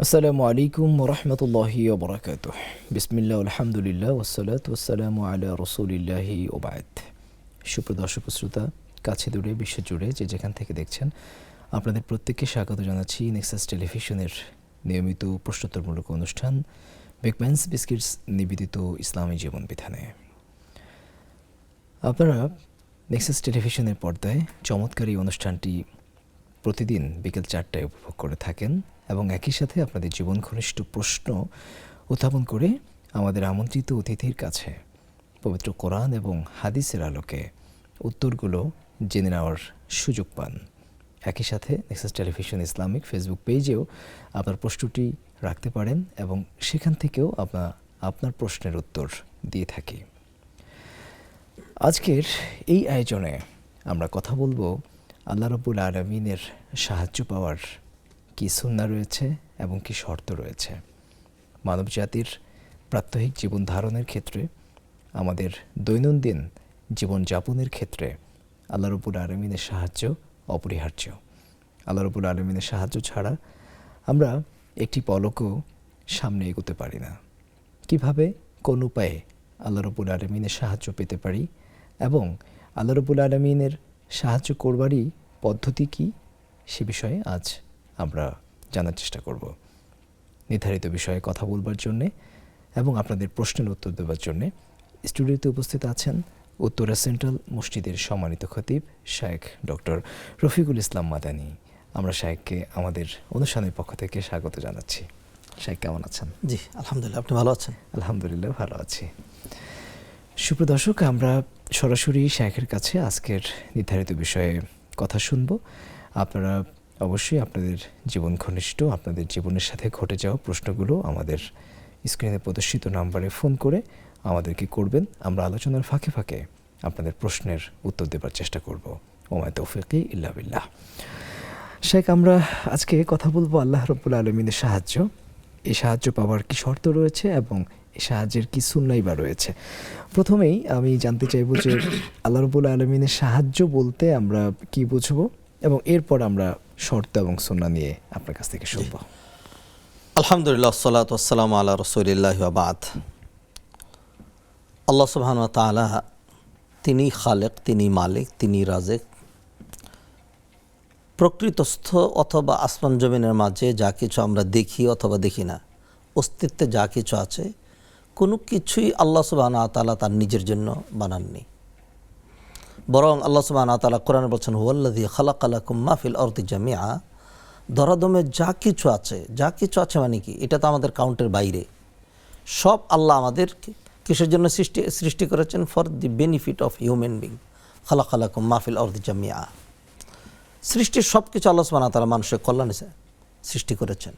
আসসালামু আলাইকুম ওরহমতুল্লাহি ওবরাকাতুহ। বিসমিল্লাহ আলহামদুলিল্লাহ ওয়াসসালাতু ওয়াসসালামু আলা রাসূলিল্লাহি ওয়া বা'দ। সুপ্রিয় দর্শক ও শ্রোতা, কাছে দূরে বিশ্বজুড়ে যে যেখান থেকে দেখছেন, আপনাদের প্রত্যেককে স্বাগত জানাচ্ছি নেক্সাস টেলিভিশনের নিয়মিত প্রশ্নোত্তরমূলক অনুষ্ঠান বিগ ম্যানস বিস্কিটস নিবেদিত ইসলামী জীবন বিধানে। আপনারা নেক্সাস টেলিভিশনের পর্দায় চমৎকার এই অনুষ্ঠানটি প্রতিদিন বিকেল 4টায় উপভোগ করে থাকেন এবং একই সাথে আপনাদের জীবন ঘনিষ্ঠ প্রশ্ন উত্থাপন করে আমাদের আমন্ত্রিত অতিথির কাছে পবিত্র কোরআন এবং হাদিসের আলোকে উত্তরগুলো জেনে নেওয়ার সুযোগ পান। একই সাথে নেক্সাস টেলিভিশন ইসলামিক ফেসবুক পেজেও আপনার প্রশ্নটি রাখতে পারেন এবং সেখান থেকেও আপনার প্রশ্নের উত্তর দিয়ে থাকি। আজকের এই আয়োজনে আমরা কথা বলবো আল্লাহ রাব্বুল আলামিনের সাহায্য পাওয়ার কী সুন্নাহ রয়েছে এবং কী শর্ত রয়েছে। মানবজাতির প্রাত্যহিক জীবন ধারণের ক্ষেত্রে, আমাদের দৈনন্দিন জীবনযাপনের ক্ষেত্রে আল্লাহ রাব্বুল আলামিনের সাহায্য অপরিহার্য। আল্লাহ রাব্বুল আলামিনের সাহায্য ছাড়া আমরা একটি পলকও সামনে এগোতে পারি না। কিভাবে, কোন উপায়ে আল্লাহ রাব্বুল আলামিনের সাহায্য পেতে পারি এবং আল্লাহ রাব্বুল আলামিনের সাহায্য করবারই পদ্ধতি কী, সে বিষয়ে আজ আমরা জানার চেষ্টা করব। নির্ধারিত বিষয়ে কথা বলবার জন্যে এবং আপনাদের প্রশ্নের উত্তর দেওয়ার জন্যে স্টুডিওতে উপস্থিত আছেন উত্তরা সেন্ট্রাল মসজিদের সম্মানিত খতিব শায়েখ ডক্টর রফিকুল ইসলাম মাদানী। আমরা শায়েখকে আমাদের অনুষ্ঠানের পক্ষ থেকে স্বাগত জানাচ্ছি। শায়েখ, কেমন আছেন? জি আলহামদুলিল্লাহ, আপনি ভালো আছেন? আলহামদুলিল্লাহ, ভালো আছি। সুপ্রিয় দর্শক, আমরা সরাসরি শায়েখের কাছে আজকের নির্ধারিত বিষয়ে কথা শুনব। আপনারা অবশ্যই আপনাদের জীবন ঘনিষ্ঠ, আপনাদের জীবনের সাথে ঘটে যাওয়া প্রশ্নগুলো আমাদের স্ক্রিনে প্রদর্শিত নাম্বারে ফোন করে আমাদেরকে করবেন। আমরা আলোচনার ফাঁকে ফাঁকে আপনাদের প্রশ্নের উত্তর দেবার চেষ্টা করব। ওমা তৌফিকি ইল্লা বিল্লাহ। শায়েখ, আমরা আজকে কথা বলবো আল্লাহ রাব্বুল আলামিনের সাহায্য। এই সাহায্য পাওয়ার কি শর্ত রয়েছে এবং এই সাহায্যের কি সুন্নাহ বা রয়েছে। প্রথমেই আমি জানতে চাইব যে আল্লাহ রাব্বুল আলামিনের সাহায্য বলতে আমরা কি বুঝবো এবং এরপর আমরা শর্ত এবং সুন্নাহ নিয়ে আপনার কাছ থেকে শুনব। আলহামদুলিল্লাহ, আসসালাতু ওয়াসসালামু আলা রাসূলিল্লাহি ওয়া বা'দ। আল্লাহ সুবহানাহু ওয়া তাআলা তিনি খালেক, তিনি মালিক, তিনি রাজেক। প্রকৃতস্থ অথবা আসমান জমিনের মাঝে যা কিছু আমরা দেখি অথবা দেখি না, অস্তিত্বে যা কিছু আছে, কোনো কিছুই আল্লাহ সুবহানাহু ওয়া তাআলা তার নিজের জন্য বানাননি। বরং আল্লাহ সুবহানাহু ওয়া তাআলা কোরআনে বলছেন, হুয়াল্লাযী খালাকা লাকুম মা ফিল আরদি জামিআ। ধরাধমে যা কিছু আছে মানে কি, এটা তো আমাদের কাউন্টের বাইরে। সব আল্লাহ আমাদের কিসের জন্য সৃষ্টি করেছেন? For the benefit of human being. খালাকা লাকুম মা ফিল আরদি জামিআ। সৃষ্টির সব কিছু আল্লাহ সুবহানাহু ওয়া তাআলা মানুষের কল্যাণে সৃষ্টি করেছেন।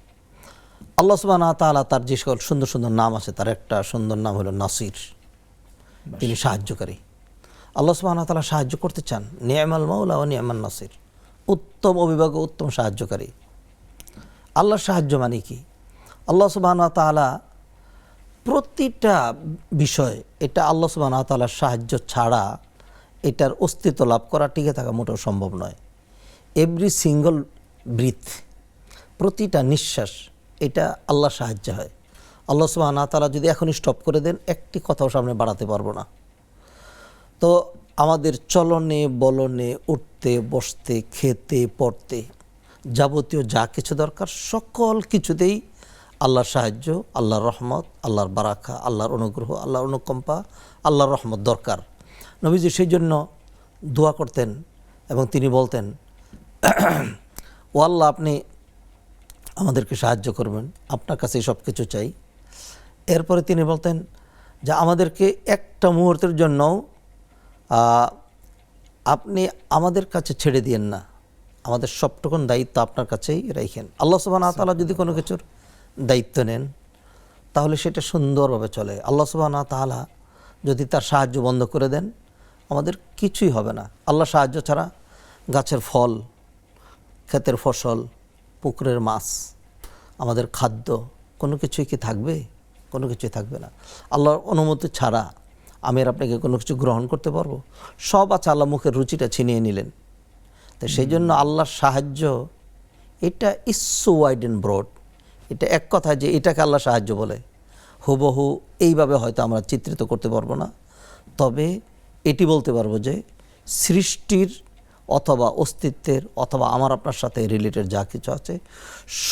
আল্লাহ সুবহানাহু ওয়া তাআলা তার যে সকল সুন্দর সুন্দর নাম আছে, তার একটা সুন্দর নাম হলো নাসির, তিনি সাহায্যকারী। আল্লাহ সুবহানাহু ওয়া তাআলা সাহায্য করতে চান, নি'মাল মাওলা ওয়া নি'মান নাসির, উত্তম অভিভাবক, উত্তম সাহায্যকারী। আল্লাহর সাহায্য মানে কি? আল্লাহ সুবহানাহু ওয়া তাআলা প্রতিটা বিষয়, এটা আল্লাহ সুবহানাহু ওয়া তাআলার সাহায্য ছাড়া এটার অস্তিত্ব লাভ করা, টিকে থাকা মোটেও সম্ভব নয়। এভরি সিঙ্গল ব্রিথ, প্রতিটা নিঃশ্বাস, এটা আল্লাহর সাহায্য হয়। আল্লাহ সুবহানাহু ওয়া তাআলা যদি এখনই স্টপ করে দেন, একটি কথাও সামনে বাড়াতে পারবো না। তো আমাদের চলনে বলনে, উঠতে বসতে, খেতে পড়তে, যাবতীয় যা কিছু দরকার, সকল কিছুতেই আল্লাহর সাহায্য, আল্লাহর রহমত, আল্লাহর বারাকা, আল্লাহর অনুগ্রহ, আল্লাহর অনুকম্পা, আল্লাহর রহমত দরকার। নবীজি সেই জন্য দোয়া করতেন এবং তিনি বলতেন, ও আল্লাহ, আপনি আমাদেরকে সাহায্য করবেন, আপনার কাছে সব কিছু চাই। এরপরে তিনি বলতেন যে আমাদেরকে একটা মুহূর্তের জন্যও আপনি আমাদের কাছে ছেড়ে দিয়েন না, আমাদের সবটুকুন দায়িত্ব আপনার কাছেই রাখেন। আল্লাহ সুবহানাহু ওয়া তাআলা যদি কোনো কিছুর দায়িত্ব নেন, তাহলে সেটা সুন্দরভাবে চলে। আল্লাহ সুবহানাহু ওয়া তাআলা যদি তার সাহায্য বন্ধ করে দেন, আমাদের কিছুই হবে না। আল্লাহ সাহায্য ছাড়া গাছের ফল, ক্ষেতের ফসল, পুকুরের মাছ, আমাদের খাদ্য, কোনো কিছুই কি থাকবে? কোনো কিছুই থাকবে না। আল্লাহর অনুমতি ছাড়া আমি আর আপনাকে কোনো কিছু গ্রহণ করতে পারবো? সব আছে, আল্লাহ মুখের রুচিটা ছিনিয়ে নিলেন। তো সেই জন্য আল্লাহর সাহায্য, এটা is so wide and broad, এটা এক কথায় যে এটাকে আল্লাহ সাহায্য বলে হুবহু এইভাবে হয়তো আমরা চিত্রিত করতে পারবো না, তবে এটি বলতে পারবো যে সৃষ্টির অথবা অস্তিত্বের অথবা আমার আপনার সাথে রিলেটেড যা কিছু আছে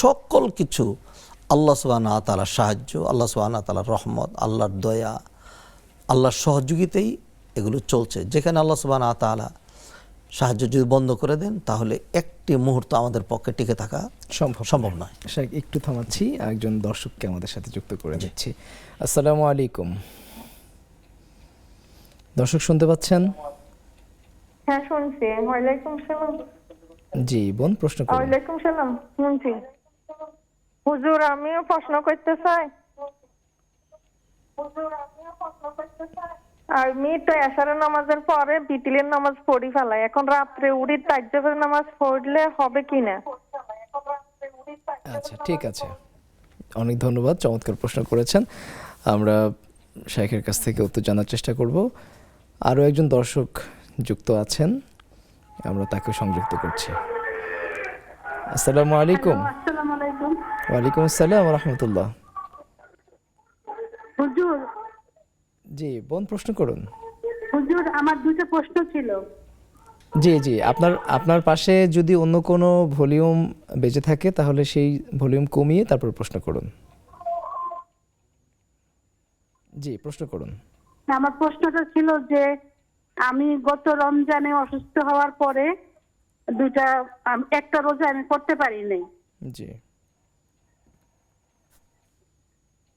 সকল কিছু আল্লাহ সুবহানাহু ওয়া তাআলার সাহায্য, আল্লাহ সুবহানাহু ওয়া তাআলার রহমত, আল্লাহর দয়া, আল্লাহর সহযোগিতাই এগুলো চলছে। যেখানে আল্লাহ সুবহানাহু ওয়া তাআলা সাহায্য যদি বন্ধ করে দেন তাহলে একটি মুহূর্ত আমাদের পক্ষে টিকে থাকা সম্ভব নয়। শাইখ একটু থামাচ্ছি, একজন দর্শককে আমাদের সাথে যুক্ত করে দিচ্ছি। আসসালামু আলাইকুম। দর্শক শুনতে পাচ্ছেন? হ্যাঁ শুনছি। ওয়ালাইকুম সালাম। জি বোন, প্রশ্ন করুন। ওয়ালাইকুম সালাম, শুনছি। হুজুর আমিও প্রশ্ন করতে চাই। আমি তো এশারের নামাজের পরে বিতিলের নামাজ পড়ি ফেলাই, এখন রাত্রে উঠি তাজ্জুদের নামাজ পড়লে হবে কিনা? আচ্ছা ঠিক আছে, অনেক ধন্যবাদ, চমৎকার প্রশ্ন করেছেন। আমরা শাইখের কাছ থেকে উত্তর জানার চেষ্টা করব। আরও একজন দর্শক যুক্ত আছেন, আমরা তাকে সংযুক্ত করছি। আসসালামু আলাইকুম। আসসালামু আলাইকুম। ওয়ালাইকুম আসসালাম ওয়া রাহমাতুল্লাহ। হুজুর, জি বোন, প্রশ্ন করুন। হুজুর আমার দুটো প্রশ্ন ছিল। জি জি, আপনার পাশে যদি অন্য কোনো ভলিউম বেজে থাকে তাহলে সেই ভলিউম কমিয়ে তারপর প্রশ্ন করুন। জি প্রশ্ন করুন। আমার প্রশ্নটা ছিল যে আমি গত রমজানে অসুস্থ হওয়ার পরে একটা রোজা আমি করতে পারি নাই। জি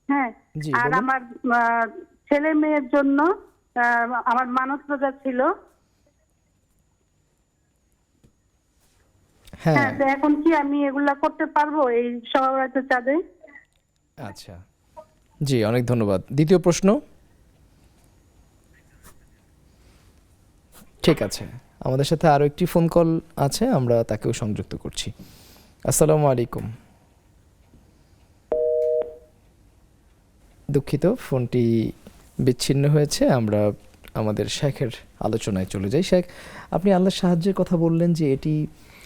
হ্যাঁ, জি আর বলুন। আমার ছেলে মেয়ের জন্য আমার মানত রোজা ছিল। হ্যাঁ হ্যাঁ, তো এখন কি আমি এগুলা করতে পারবো এই সহবরাতে চাঁদে? আচ্ছা, জি অনেক ধন্যবাদ। দ্বিতীয় প্রশ্ন। ঠিক আছে, আমাদের সাথে আরও একটি ফোন কল আছে, আমরা তাকেও সংযুক্ত করছি। আসসালামু আলাইকুম। দুঃখিত, ফোনটি বিচ্ছিন্ন হয়েছে। আমরা আমাদের শেখের আলোচনায় চলে যাই। শেখ, আপনি আল্লাহর সাহায্যের কথা বললেন যে এটি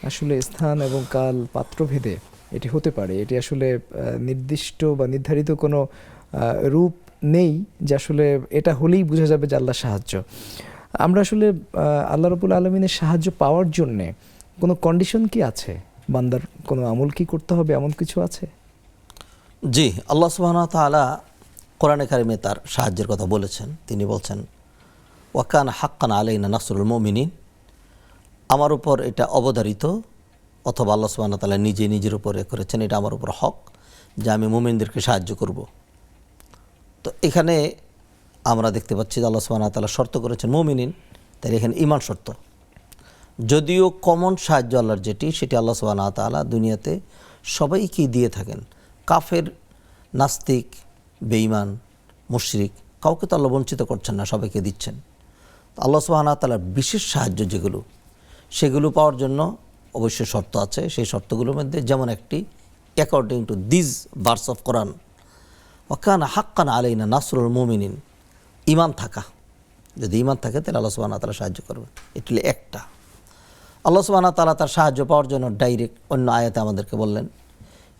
আসলে স্থান এবং কাল পাত্রভেদে এটি হতে পারে, এটি আসলে নির্দিষ্ট বা নির্ধারিত কোনো রূপ নেই যে আসলে এটা হলেই বোঝা যাবে যে আল্লাহর সাহায্য। আমরা আসলে আল্লাহ রাব্বুল আলামিনের সাহায্য পাওয়ার জন্যে কোনো কন্ডিশন কি আছে? বান্দার কোনো আমল কি করতে হবে, এমন কিছু আছে? জি, আল্লাহ সুবহানাহু ওয়া তাআলা কোরআনে কারিমে তার সাহায্যের কথা বলেছেন। তিনি বলছেন ওয়া কানা হাক্কান আলাইনা নাসরুল মুমিনিন, আমার উপর এটা অবধারিত, অথবা আল্লাহ সুবহানাহু ওয়া তাআলা নিজের উপরে করেছেন, এটা আমার উপর হক যে আমি মুমিনদেরকে সাহায্য করব। তো এখানে আমরা দেখতে পাচ্ছি যে আল্লাহ সুবহানাহু ওয়া তাআলা শর্ত করেছেন মুমিনিন, তাই এখানে ঈমান শর্ত। যদিও কমন সাহায্য আল্লাহর যেটি, সেটি আল্লাহ সুবহানাহু ওয়া তাআলা দুনিয়াতে সবাইকেই দিয়ে থাকেন। কাফের, নাস্তিক, বেঈমান, মুশরিক কাউকে তো আল্লাহ বঞ্চিত করছেন না, সবাইকে দিচ্ছেন। আল্লাহ সুবহানাহু ওয়া তাআলার বিশেষ সাহায্য যেগুলো, সেগুলো পাওয়ার জন্য অবশ্যই শর্ত আছে। সেই শর্তগুলোর মধ্যে যেমন একটি, according to this verse of Quran, ওয়া কানা হাক্কান আলাইনা নাসরুল মুমিনিন, ঈমান থাকা। যদি ঈমান থাকে তাহলে আল্লাহ সুবহানাহু ওয়া তাআলা সাহায্য করবেন। এটি হলো একটা। আল্লাহ সুবহানাহু ওয়া তাআলা তার সাহায্য পাওয়ার জন্য ডাইরেক্ট অন্য আয়াতে আমাদেরকে বললেন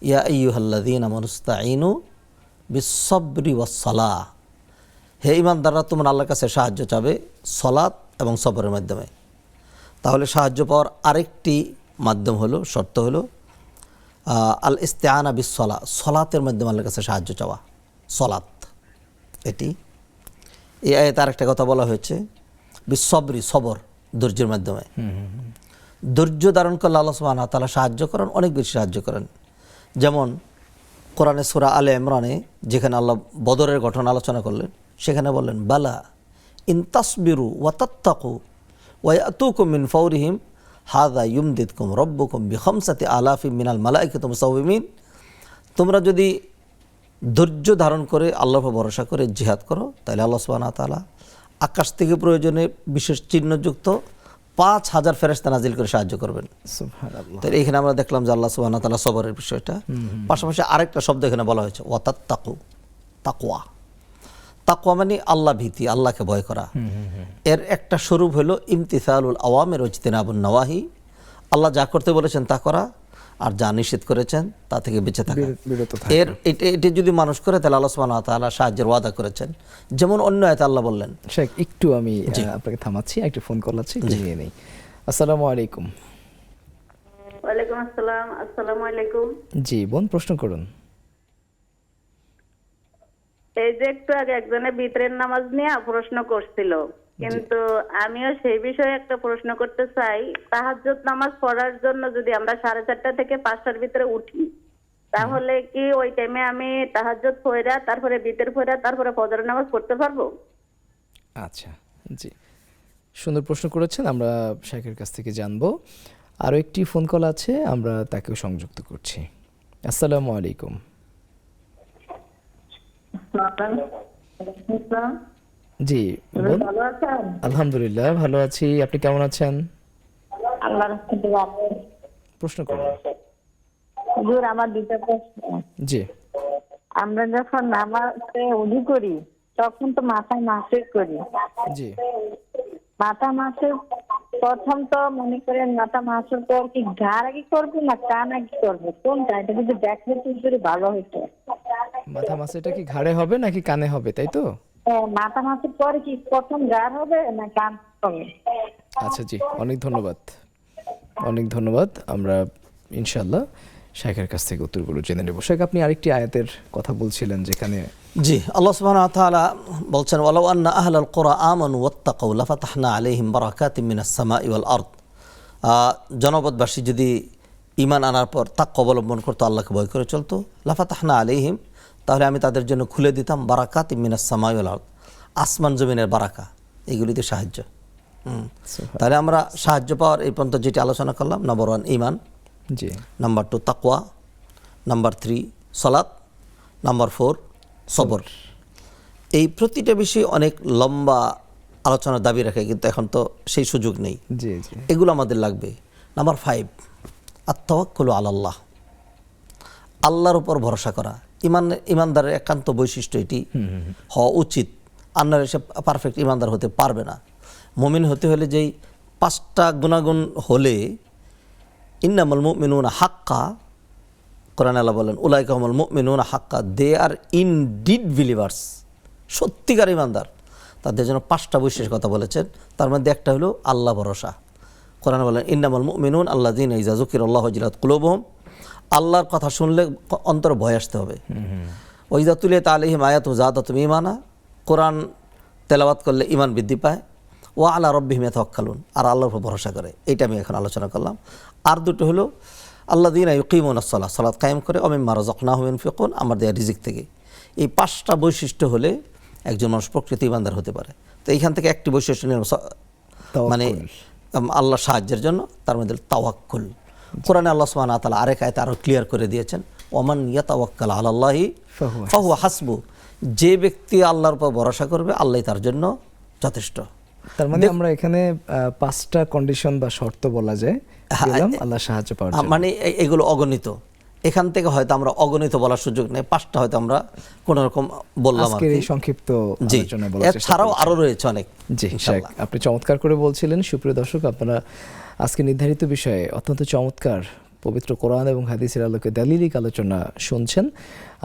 ইয়া আইয়ুহাল্লাযীনা আমানুস্তাঈনু বিস-সাবরি ওয়াস-সালাহ, হে ঈমানদাররা তোমরা আল্লাহর কাছে সাহায্য চাবে সালাত এবং সবরের মাধ্যমে। তাহলে সাহায্য পাওয়ার আরেকটি মাধ্যম হলো, শর্ত হলো আল ইস্তিআনা বিস-সালাহ, সালাতের মাধ্যমে আল্লাহর কাছে সাহায্য চাওয়া, সালাত। এটি এই আয়াতে আরেকটা কথা বলা হয়েছে বিস-সাবরি, সবর, ধৈর্যের মাধ্যমে। ধৈর্য ধারণ করলে আল্লাহ সুবহানাহু ওয়া তাআলা সাহায্য করেন, অনেক বেশি সাহায্য করেন। যেমন কোরআনে সূরা আলে ইমরানে যেখানে আল্লাহ বদরের ঘটনা আলোচনা করলেন, সেখানে বললেন বালা ইন তাসবিরু ওয়া তাত্তাকু ওয়া ইয়াতুকুম মিন ফাওরিহিম হাযা ইউমদিদকুম রাব্বুকুম বিখামসাতি আলাফিম মিনাল মালাইকাতি মুসাওয়িমিন, তোমরা যদি ধৈর্য ধারণ করে আল্লাহর উপর ভরসা করে জিহাদ করো, তাহলে আল্লাহ সুবহানাহু ওয়া তাআলা আকাশ থেকে প্রয়োজনে বিশেষ চিহ্নযুক্ত 5000 ফেরেশতা নাজিল করে সাহায্য করবেন। সুবহানাল্লাহ। তাই এখানে আমরা দেখলাম যে আল্লাহ সুবহানাহু ওয়া তাআলা সবরের বিষয়টা, পাশাপাশি আরেকটা শব্দ এখানে বলা হয়েছে ওয়া তাত্তাকু, তাকওয়া। তাকওয়া মানে আল্লাহ ভীতি, আল্লাহকে ভয় করা। এর একটা স্বরূপ হলো ইমতিসালুল আওয়ামির ওয়া ইজতিনাবুন নওয়াহি, আল্লাহ যা করতে বলেছেন তা করা, আর যা নিষেধ করেছেন তা থেকে বেঁচে থাকা। বিরত থাকা। এটি যদি মানুষ করে তাহলে আল্লাহ সুবহানাহু ওয়া তাআলা সাহায্যের ওয়াদা করেছেন, যেমন অন্য আয়াতে আল্লাহ বললেন। শেখ একটু আমি আপনাকে থামাচ্ছি, একটা ফোন কল আছে, একটু নিয়ে নেই। আসসালামু আলাইকুম। ওয়ালাইকুম আসসালাম। আসসালামু আলাইকুম। জি বোন, প্রশ্ন করুন। এই যে একটু আগে একজনের বিতরের নামাজ নিয়ে প্রশ্ন করছিল, কিন্তু আমিও সেই বিষয়ে একটা প্রশ্ন করতে চাই। তাহাজ্জুদ নামাজ পড়ার জন্য যদি আমরা 4:30 থেকে 5টার ভিতরে উঠি, তাহলে কি ওই টাইমে আমি তাহাজ্জুদ পড়া, তারপরে বিতর পড়া, তারপরে ফজরের নামাজ পড়তে পারবো? আচ্ছা, জি, সুন্দর প্রশ্ন করেছেন, আমরা শেখের কাছ থেকে জানবো। আরও একটি ফোন কল আছে, আমরা তাকেও সংযুক্ত করছি। আসসালামু আলাইকুম। জি বোন, ভালো আছেন? আলহামদুলিল্লাহ ভালো আছি, আপনি কেমন আছেন? আল্লাহর রহমতে ভালো। প্রশ্ন করুন। হুজুর, আমার দুটো প্রশ্ন। জি আমরা যখন নামাজে ওযু করি তখন তো মাথায় মাসেজ করি। জি মাথা মাসেজ প্রথম তো মনে করেন মাথা মাসেজ পর কি ঘাড় আগে করবো না কান আগে করবো, কোনটা? এটা যদি দেখলে তো যদি ভালো হতো। মাথা মাসেটা কি ঘাড়ে হবে নাকি কানে হবে, তাই তো? মাথা মাসেজ পরে কি প্রথম ঘাড় হবে না কান হবে? আচ্ছা, জি, অনেক ধন্যবাদ, অনেক ধন্যবাদ। আমরা ইনশাআল্লাহ শেখের কাছ থেকে উত্তরগুলো জেনে নেব। শেখ, আপনি আরেকটি আয়াতের কথা বলছিলেন যেখানে জি, আল্লাহ সুবহানাহু ওয়া তাআলা বলছেন, ওয়ালাউ আন্না আহলাল কুরা আমানু ওয়াত্তাকাউ লাফাতাহনা আলাইহিম বারাকাতিম মিনাস সামাই ওয়াল আরদ। জনপদবাসী যদি ঈমান আনার পর তাকওয়া অবলম্বন করতো, আল্লাহকে ভয় করে চলতো, লাফাতাহনা আলাইহিম, তাহলে আমি তাদের জন্য খুলে দিতাম বারাকাতিম মিনাস সামাই ওয়াল আরদ, আসমান জমিনের বারাকা, এগুলিতে সাহায্য। তাহলে আমরা সাহায্য পাওয়ার এই পর্যন্ত যেটি আলোচনা করলাম, নাম্বার 1 ঈমান, জি নাম্বার 2 তাকওয়া, নাম্বার 3 সালাত, নাম্বার 4 সবর। এই প্রতিটা বিষয় অনেক লম্বা আলোচনার দাবি রাখে, কিন্তু এখন তো সেই সুযোগ নেই। জি জি এগুলো আমাদের লাগবে। নাম্বার 5 আত-তাওয়াক্কুলু আলাল্লাহ, আল্লাহর উপর ভরসা করা। ইমানদারের একান্ত বৈশিষ্ট্য এটি হওয়া উচিত। আল্লাহর এসে পারফেক্ট ইমানদার হতে পারবে না। মুমিন হতে হলে যেই 5টা গুণাগুণ হলে, ইন্নামাল মুমিনুনা হাক্কা, কোরআন আল্লাহ বলেন উলাইকা হুমুল মুমিনুনা হাক্কা, দে আর ইনডিড বিলিভার্স, সত্যিকার ইমানদার। তাদের জন্য 5টা বৈশিষ্ট্যের কথা বলেছেন, তার মধ্যে একটা হলো আল্লাহ ভরসা। কোরআন বলেন ইন্নামাল মুমিনুন আল্লাযীনা ইযা যুকিরাল্লাহু ওয়াজিলাত কুলুবুহুম, আল্লাহর কথা শুনলে অন্তরে ভয় আসতে হবে। ওয়া ইযা তুলিয়াত আলাইহিম আয়াতু যাদাতুহুম ঈমানা, কোরআন তেলাওয়াত করলে ঈমান বৃদ্ধি পায়। ওয়া আলা রাব্বিহিম ইয়াতাওয়াক্কালুন, আর আল্লাহর উপর ভরসা করে। এইটা আমি এখন আলোচনা করলাম। আর দুটো হলো আল্লাযীনা ইউকিমুনাস সালাহ, সালাত কায়েম করে, ওয়া মিম্মা রাযাকনাহুম ইউনফিকুন, আমার দেয়া রিজিক থেকে। এই 5টা বৈশিষ্ট্য হলে একজন মানুষ প্রকৃত ইমানদার হতে পারে। তো এইখান থেকে একটি বৈশিষ্ট্য নিলাম, মানে আল্লাহ সাহায্যের জন্য, তার মধ্যে তাওয়াক্কুল। কোরআনে আল্লাহ সুবহানাহু ওয়া তাআলা আরেক আয়াতে আরো ক্লিয়ার করে দিয়েছেন, ওয়ামান ইয়াতাওয়াক্কাল আলাল্লাহি ফাহুয়া হাসবু, যে ব্যক্তি আল্লাহর উপর ভরসা করবে আল্লাহই তার জন্য যথেষ্ট। তার মানে আমরা এখানে 5টা কন্ডিশন বা শর্ত বলা যায় পেলাম আল্লাহ সাহায্য পাওয়ার জন্য। মানে এগুলো অগণিত, এখান থেকে হয়তো আমরা অগণিত বলার সুযোগ নেই, 5টা হয়তো আমরা কোন রকম বললাম আজকের এই সংক্ষিপ্ত আলোচনা বলার চেষ্টা এছাড়াও আরো রয়েছে অনেক। জি শেখ, আপনি চমৎকার করে বলছিলেন। সুপ্রিয় দর্শক, আপনারা আজকে নির্ধারিত বিষয়ে অত্যন্ত চমৎকার পবিত্র কোরআন এবং হাদিসের আলোকে দালিলিক আলোচনা শুনছেন।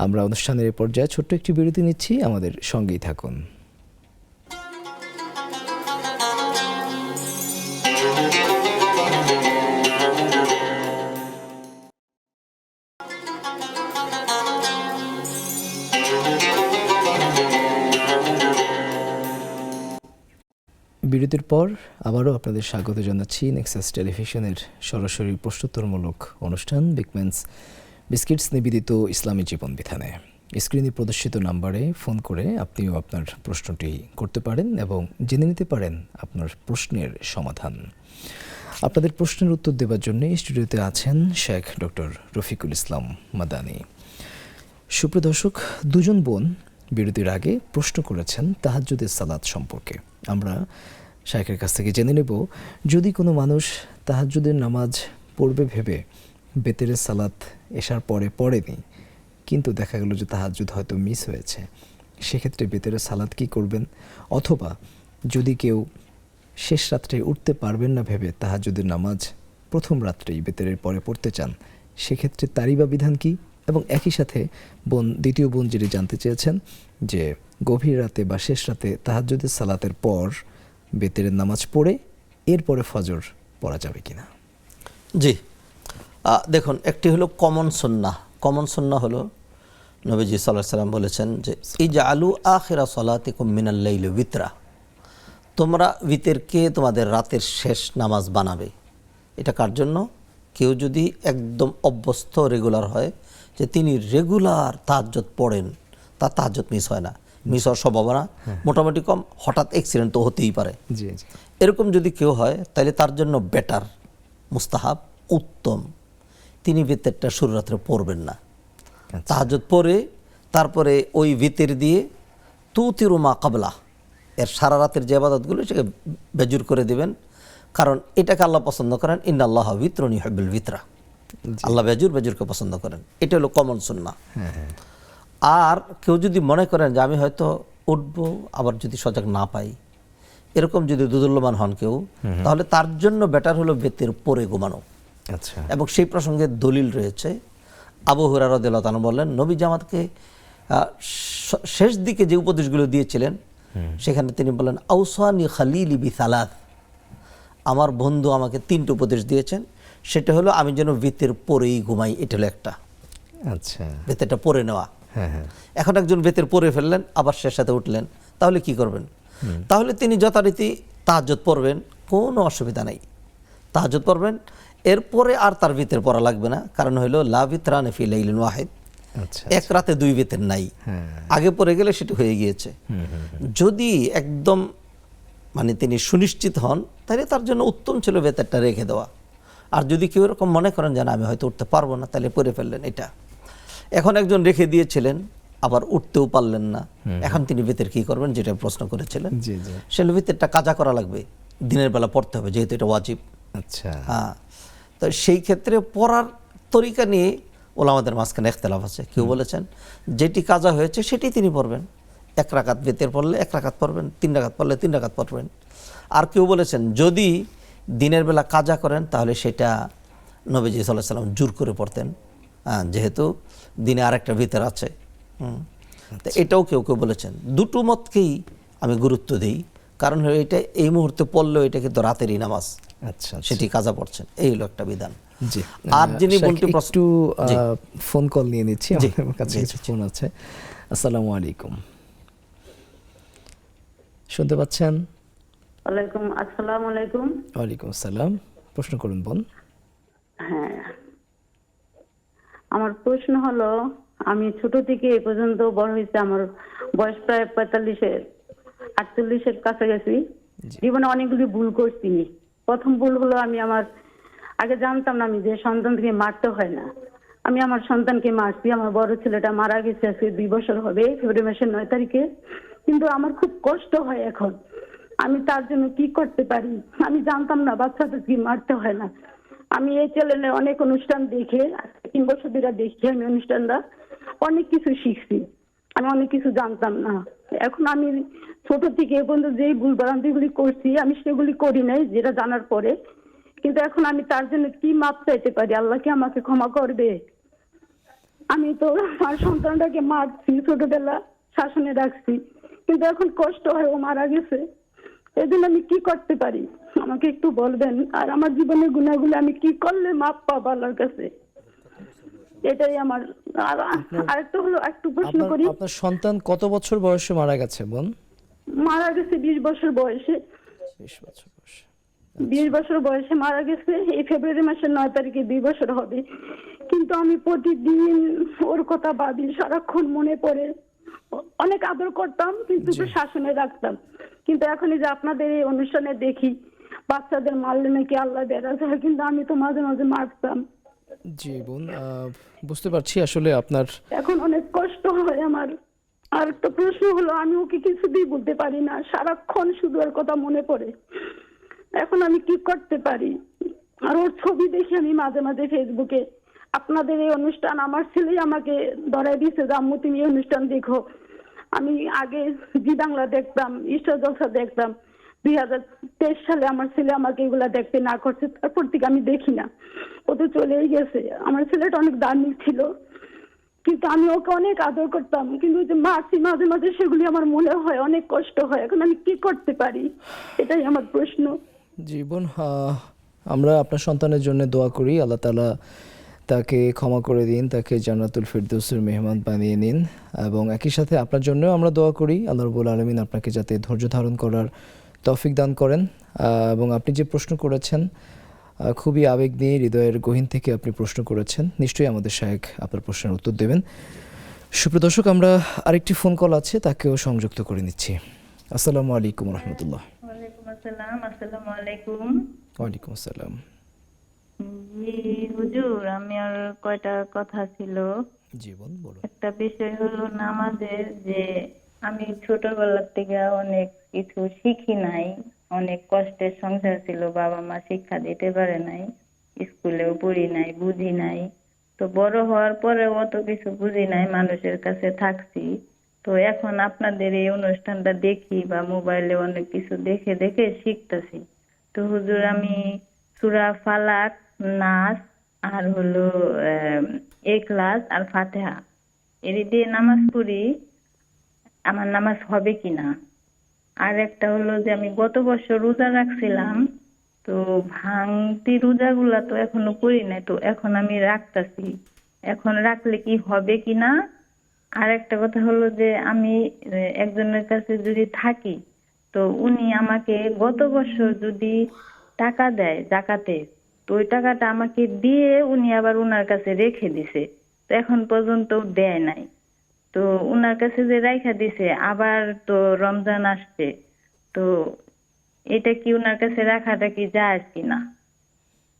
আমরা অনুষ্ঠানের এই পর্যায়ে ছোট্ট একটি বিরতি নিচ্ছি, আমাদের সঙ্গেই থাকুন। বিরতির পর আবারও আপনাদের স্বাগত জানাচ্ছি নেক্সাস টেলিভিশনের সরাসরি প্রশ্নোত্তরমূলক অনুষ্ঠান বিগম্যানস বিস্কিটস নিবেদিত ইসলামী জীবন বিধানে। স্ক্রিনে প্রদর্শিত নাম্বারে ফোন করে আপনিও আপনার প্রশ্নটি করতে পারেন এবং জেনে নিতে পারেন আপনার প্রশ্নের সমাধান। আপনাদের প্রশ্নের উত্তর দেওয়ার জন্য স্টুডিওতে আছেন শেখ ডক্টর রফিকুল ইসলাম মাদানী। সুপ্রিয় দর্শক, দুজন বোন বিরতির আগে প্রশ্ন করেছেন তাহাজ্জুদের সালাত সম্পর্কে। আমরা শাইখের কাছ থেকে জেনে নেব, যদি কোনো মানুষ তাহাজ্জুদের নামাজ পড়বে ভেবে বেতেরের সালাত এশার পরে পড়েনি, কিন্তু দেখা গেল যে তাহাজ্জুদ হয়তো মিস হয়েছে, সেক্ষেত্রে বেতেরের সালাত কি করবেন? অথবা যদি কেউ শেষ রাত্রে উঠতে পারবেন না ভেবে তাহাজ্জুদের নামাজ প্রথম রাত্রেই বেতেরের পরে পড়তে চান, সেক্ষেত্রে তারই বা বিধান কি? এবং একই সাথে দ্বিতীয় বোন যিনি জানতে চেয়েছেন যে গভীর রাতে বা শেষ রাতে তাহাজ্জুদের সালাতের পর বেতেরের নামাজ পড়ে এরপরে ফজর পড়া যাবে কিনা? জি, দেখুন, একটি হলো কমন সুন্নাহ। কমন সুন্নাহ হলো নবীজি সাল্লাল্লাহু আলাইহি ওয়াসাল্লাম বলেছেন যে ইজআলু আখিরা সলাতিকুম মিনাল লাইলি উইতরা, তোমরা উইতরকে তোমাদের রাতের শেষ নামাজ বানাবে। এটা কার জন্য? কেউ যদি একদম অভ্যস্ত রেগুলার হয়, যে তিনি রেগুলার তাহাজ্জুদ পড়েন, তার তাহাজ্জুদ মিস হয় না, মিস হওয়ার সম্ভাবনা মোটামুটি কম, হঠাৎ অ্যাক্সিডেন্ট তো হতেই পারে। জি জি। এরকম যদি কেউ হয় তাহলে তার জন্য বেটার, মুস্তাহাব, উত্তম, তিনি ভিতরটা শুরু রাত্রে পড়বেন না। তাহাজ্জুদ পড়ে তারপরে ওই ভিতর দিয়ে তুতিরু মা কাবলা, এর সারা রাতের যে ইবাদতগুলো সেটাকে বেজুর করে দিবেন। কারণ এটাকে আল্লাহ পছন্দ করেন, ইন্নাল্লাহ বিত্রুন ইউহিব্বুল বিতরা, আল্লাহ বেজুরকে পছন্দ করেন। এটা হলো কমন সুন্নাহ। আর কেউ যদি মনে করেন যে আমি হয়তো উঠবো, আবার যদি সজাগ না পাই, এরকম যদি দুদুল্যমান হন কেউ, তাহলে তার জন্য বেটার হলো বেতের পরে ঘুমানো। আচ্ছা। এবং সেই প্রসঙ্গে দলিল রয়েছে। আবু হুরায়রা রাদিয়াল্লাহু তাআলা বললেন, নবী জামাতকে শেষ দিকে যে উপদেশগুলো দিয়েছিলেন সেখানে তিনি বলেন, আউসানি খালিলি বিসালাত, আমার বন্ধু আমাকে 3টি উপদেশ দিয়েছেন। সেটা হলো আমি যেন বেতের পরেই ঘুমাই, এটা হলো একটা। আচ্ছা। বেতেরটা পরে নেওয়া। হ্যাঁ। এখন একজন বেতের পরে ফেললেন, আবার শেষ সাথে উঠলেন, তাহলে কি করবেন? তাহলে তিনি যথারীতি তাহাজ্জুদ পড়বেন, কোনো অসুবিধা নেই, তাহাজ্জুদ পড়বেন। এরপরে আর তার ভিতর পড়া লাগবে না, কারণ হইল লা বিতরান ফি লাইলিন ওয়াহিদ, আচ্ছা। এক রাতে 2 ভিতর নাই। আগে পড়ে গেলে সেটা হয়ে গিয়েছে। যদি একদম মানে তিনি সুনিশ্চিত হন, তাহলে তার জন্য উত্তম ছিল বেতেরটা রেখে দেওয়া। আর যদি কেউ এরকম মনে করেন যে না আমি হয়তো উঠতে পারবো না, তাহলে পড়ে ফেললেন এটা। এখন একজন রেখে দিয়েছিলেন, আবার উঠতেও পারলেন না, এখন তিনি বেতের কি করবেন, যেটা প্রশ্ন করেছিলেন, সেটা বেতেরটা কাজা করা লাগবে, দিনের বেলা পড়তে হবে, যেহেতু এটা ওয়াজিব। আচ্ছা। হ্যাঁ, তো সেই ক্ষেত্রে পড়ার তরিকা নিয়ে ওলামাদের মাঝখানে ইখতিলাফ আছে। কেউ বলেছেন যেটি কাজা হয়েছে সেটি তিনি পড়বেন, 1 রাকাত বেতের পড়লে 1 রাকাত পড়বেন, 3 রাকাত পড়লে 3 রাকাত পড়বেন। আর কেউ বলেছেন যদি দিনের বেলা কাজা করেন তাহলে সেটা নবীজি সাল্লাল্লাহু আলাইহি ওয়াসাল্লাম জোর করে পড়তেন, যেহেতু দিনে আরেকটা ভিতর আছে। তো এটাও কেউ কেউ বলেছেন। দুটো মতকেই আমি গুরুত্ব দিই, কারণ হলো এটা এই মুহূর্তে পড়লেও এটা কিন্তু রাতেরই নামাজ। আচ্ছা। সেটি কাজা পড়ছেন, এই হলো একটা বিধান। জি। আর যিনি বোনটি একটু ফোন কল নিয়ে নিচ্ছি, আমার কাছে কিছু ফোন আছে। আসসালামু আলাইকুম, শুনতে পাচ্ছেন? আসসালামু আলাইকুম। ওয়ালাইকুম আসসালাম, প্রশ্ন করুন বোন। হ্যাঁ, আমার প্রশ্ন হলো, আমি ছোট থেকে এ পর্যন্ত বড় হয়েছে, আমার বয়স প্রায় 48-এর কাছাকাছি। জীবনে অনেকগুলি ভুল করছি। প্রথম ভুল হলো, আমি আমার আগে জানতাম না আমি যে সন্তানকে মারতে হয় না, আমি আমার সন্তানকে মারছি। আমার বড় ছেলেটা মারা গেছে আজকে 2 বছর হবে, ফেব্রুয়ারি মাসের 9 তারিখে। কিন্তু আমার খুব কষ্ট হয় এখন, আমি তার জন্য কি করতে পারি? আমি জানতাম না বাচ্চাদেরকে মারতে হয় না। আমি এই চ্যানেলে অনেক অনুষ্ঠান দেখে 3 বছর ধরে দেখি, আমি অনুষ্ঠানটা অনেক কিছু শিখছি, আমি অনেক কিছু জানতাম না। এখন আমি ছোট থেকে এ পর্যন্ত যেই ভুল ভ্রান্তিগুলি করছি আমি সেগুলি করি নাই, যেটা জানার পরে। কিন্তু এখন আমি তার জন্য কি মাপ চাইতে পারি? আল্লাহ কি আমাকে ক্ষমা করবে? আমি তো আমার সন্তানটাকে মারছি, ছোটবেলা শাসনে রাখছি, কিন্তু এখন কষ্ট হয়, ও মারা গেছে। এই জন্য আমি কি করতে পারি আমাকে একটু বলবেন? আর আমার জীবনের গুনাহগুলো আমি কি করলে মাপ পাবো আল্লাহর কাছে? এটাই আমার। আর আরেকটা হলো, একটু প্রশ্ন করি, আপনার সন্তান কত বছর বয়সে মারা গেছে বোন? মারা গেছে 20 বছর বয়সে। 20 বছর বয়সে? 20 বছর বয়সে মারা গেছে। এই ফেব্রুয়ারি মাসের 9 তারিখে 2 বছর হবে। কিন্তু আমি প্রতিদিন ওর কথা ভাবি, সারাক্ষণ মনে পড়ে। অনেক আদর করতাম, কিন্তু একটু শাসনে রাখতাম। কিন্তু এখন এই যে আপনাদের এই অনুষ্ঠানে দেখি বাচ্চাদের মারলে নাকি আল্লাহ বেড়া যায়, কিন্তু আমি তো মাঝে মাঝে মারতাম। জি বোন, বুঝতে পারছি আসলে আপনার এখন অনেক কষ্ট হয় আমার। আর একটা প্রশ্ন হলো, আমি ওকে কিছুতেই বলতে পারি না, সারাক্ষণ শুধু ওর কথা মনে পড়ে। এখন আমি কি করতে পারি? আর ওর ছবি দেখে আমি মাঝে মাঝে ফেসবুকে আপনাদের এই অনুষ্ঠান, আমার ছেলেই আমাকে ধরাই দিয়েছে যে আম্মু তুমি এই অনুষ্ঠান দেখো। আমি আগে জি বাংলা দেখতাম, ঈশ্বর জলসা দেখতাম, 2023 সালে আমার ছেলে আমাকে এগুলা দেখতে না করছে, তারপর থেকে আমি দেখি না। ও তো চলেই গেছে। আমার ছেলেটা অনেক দামি ছিল, কিন্তু আমি ওকে অনেক আদর করতাম, কিন্তু ওই যে মাঝে মাঝে মাঝে সেগুলি আমার মনে হয়, অনেক কষ্ট হয়। এখন আমি কি করতে পারি, এটাই আমার প্রশ্ন। জীবন, আমরা আপনার সন্তানের জন্য দোয়া করি, আল্লাহ তাআলা তাকে ক্ষমা করে দিন, তাকে জান্নাতুল ফিরদৌসের মেহমান বানিয়ে নিন। এবং একই সাথে আপনার জন্যও আমরা দোয়া করি, আল্লাহ রাব্বুল আলামিন আপনাকে যাতে ধৈর্য ধারণ করার তৌফিক দান করেন। এবং আপনি যে প্রশ্ন করেছেন, খুবই আবেগ নিয়ে হৃদয়ের গহীন থেকে আপনি প্রশ্ন করেছেন। নিশ্চয়ই আমাদের শায়েখ আপনার প্রশ্নের উত্তর দেবেন। সুপ্রিয় দর্শক, আমরা আরেকটি ফোন কল আছে, তাকেও সংযুক্ত করে নিচ্ছি। আসসালামু আলাইকুম রহমতুল্লাহ। ওয়ালাইকুম আসসালাম। আসসালামু আলাইকুম। ওয়ালাইকুম আসসালাম। জি হুজুর, আমি আর কয়টা কথা ছিল। জীবন বলুন। একটা বিষয় হলো নামাজের, যে আমি ছোটবেলা থেকে অনেক কিছু শিখি নাই, অনেক কষ্টের সংসার ছিল, বাবা মা শিক্ষা দিতে পারে নাই, স্কুলেও পড়ি নাই, বুঝি নাই। তো বড় হওয়ার পরে অত কিছু বুঝি নাই, মানুষের কাছে থাকছি। তো এখন আপনাদের এই অনুষ্ঠানটা দেখি বা মোবাইলে অনেক কিছু দেখে দেখে শিখতেছি। তো হুজুর, আমি সূরা ফালাক, নাস আর হলো ইখলাস আর ফাতিহা এর দিয়ে নামাজ পড়ি, আমার নামাজ হবে কিনা। আর একটা হলো যে আমি গত বছর রোজা রাখছিলাম, তো ভাঙতি রোজাগুলা তো এখনো করি নাই, তো এখন আমি রাখতাছি, এখন রাখলে কি হবে কিনা। আর একটা কথা হলো যে আমি একজনের কাছে যদি থাকি, তো উনি আমাকে গত বছর যদি টাকা দেয় জাকাতে, তো ওই টাকাটা আমাকে দিয়ে উনি আবার উনার কাছে রেখে দিছে, তো এখন পর্যন্ত দেয় নাই। তো উনার কাছে যে রাইখা দিছে, আবার তো রমজান আসছে, তো এটা কি উনার কাছে রাখাটা কি জায়েজ কিনা,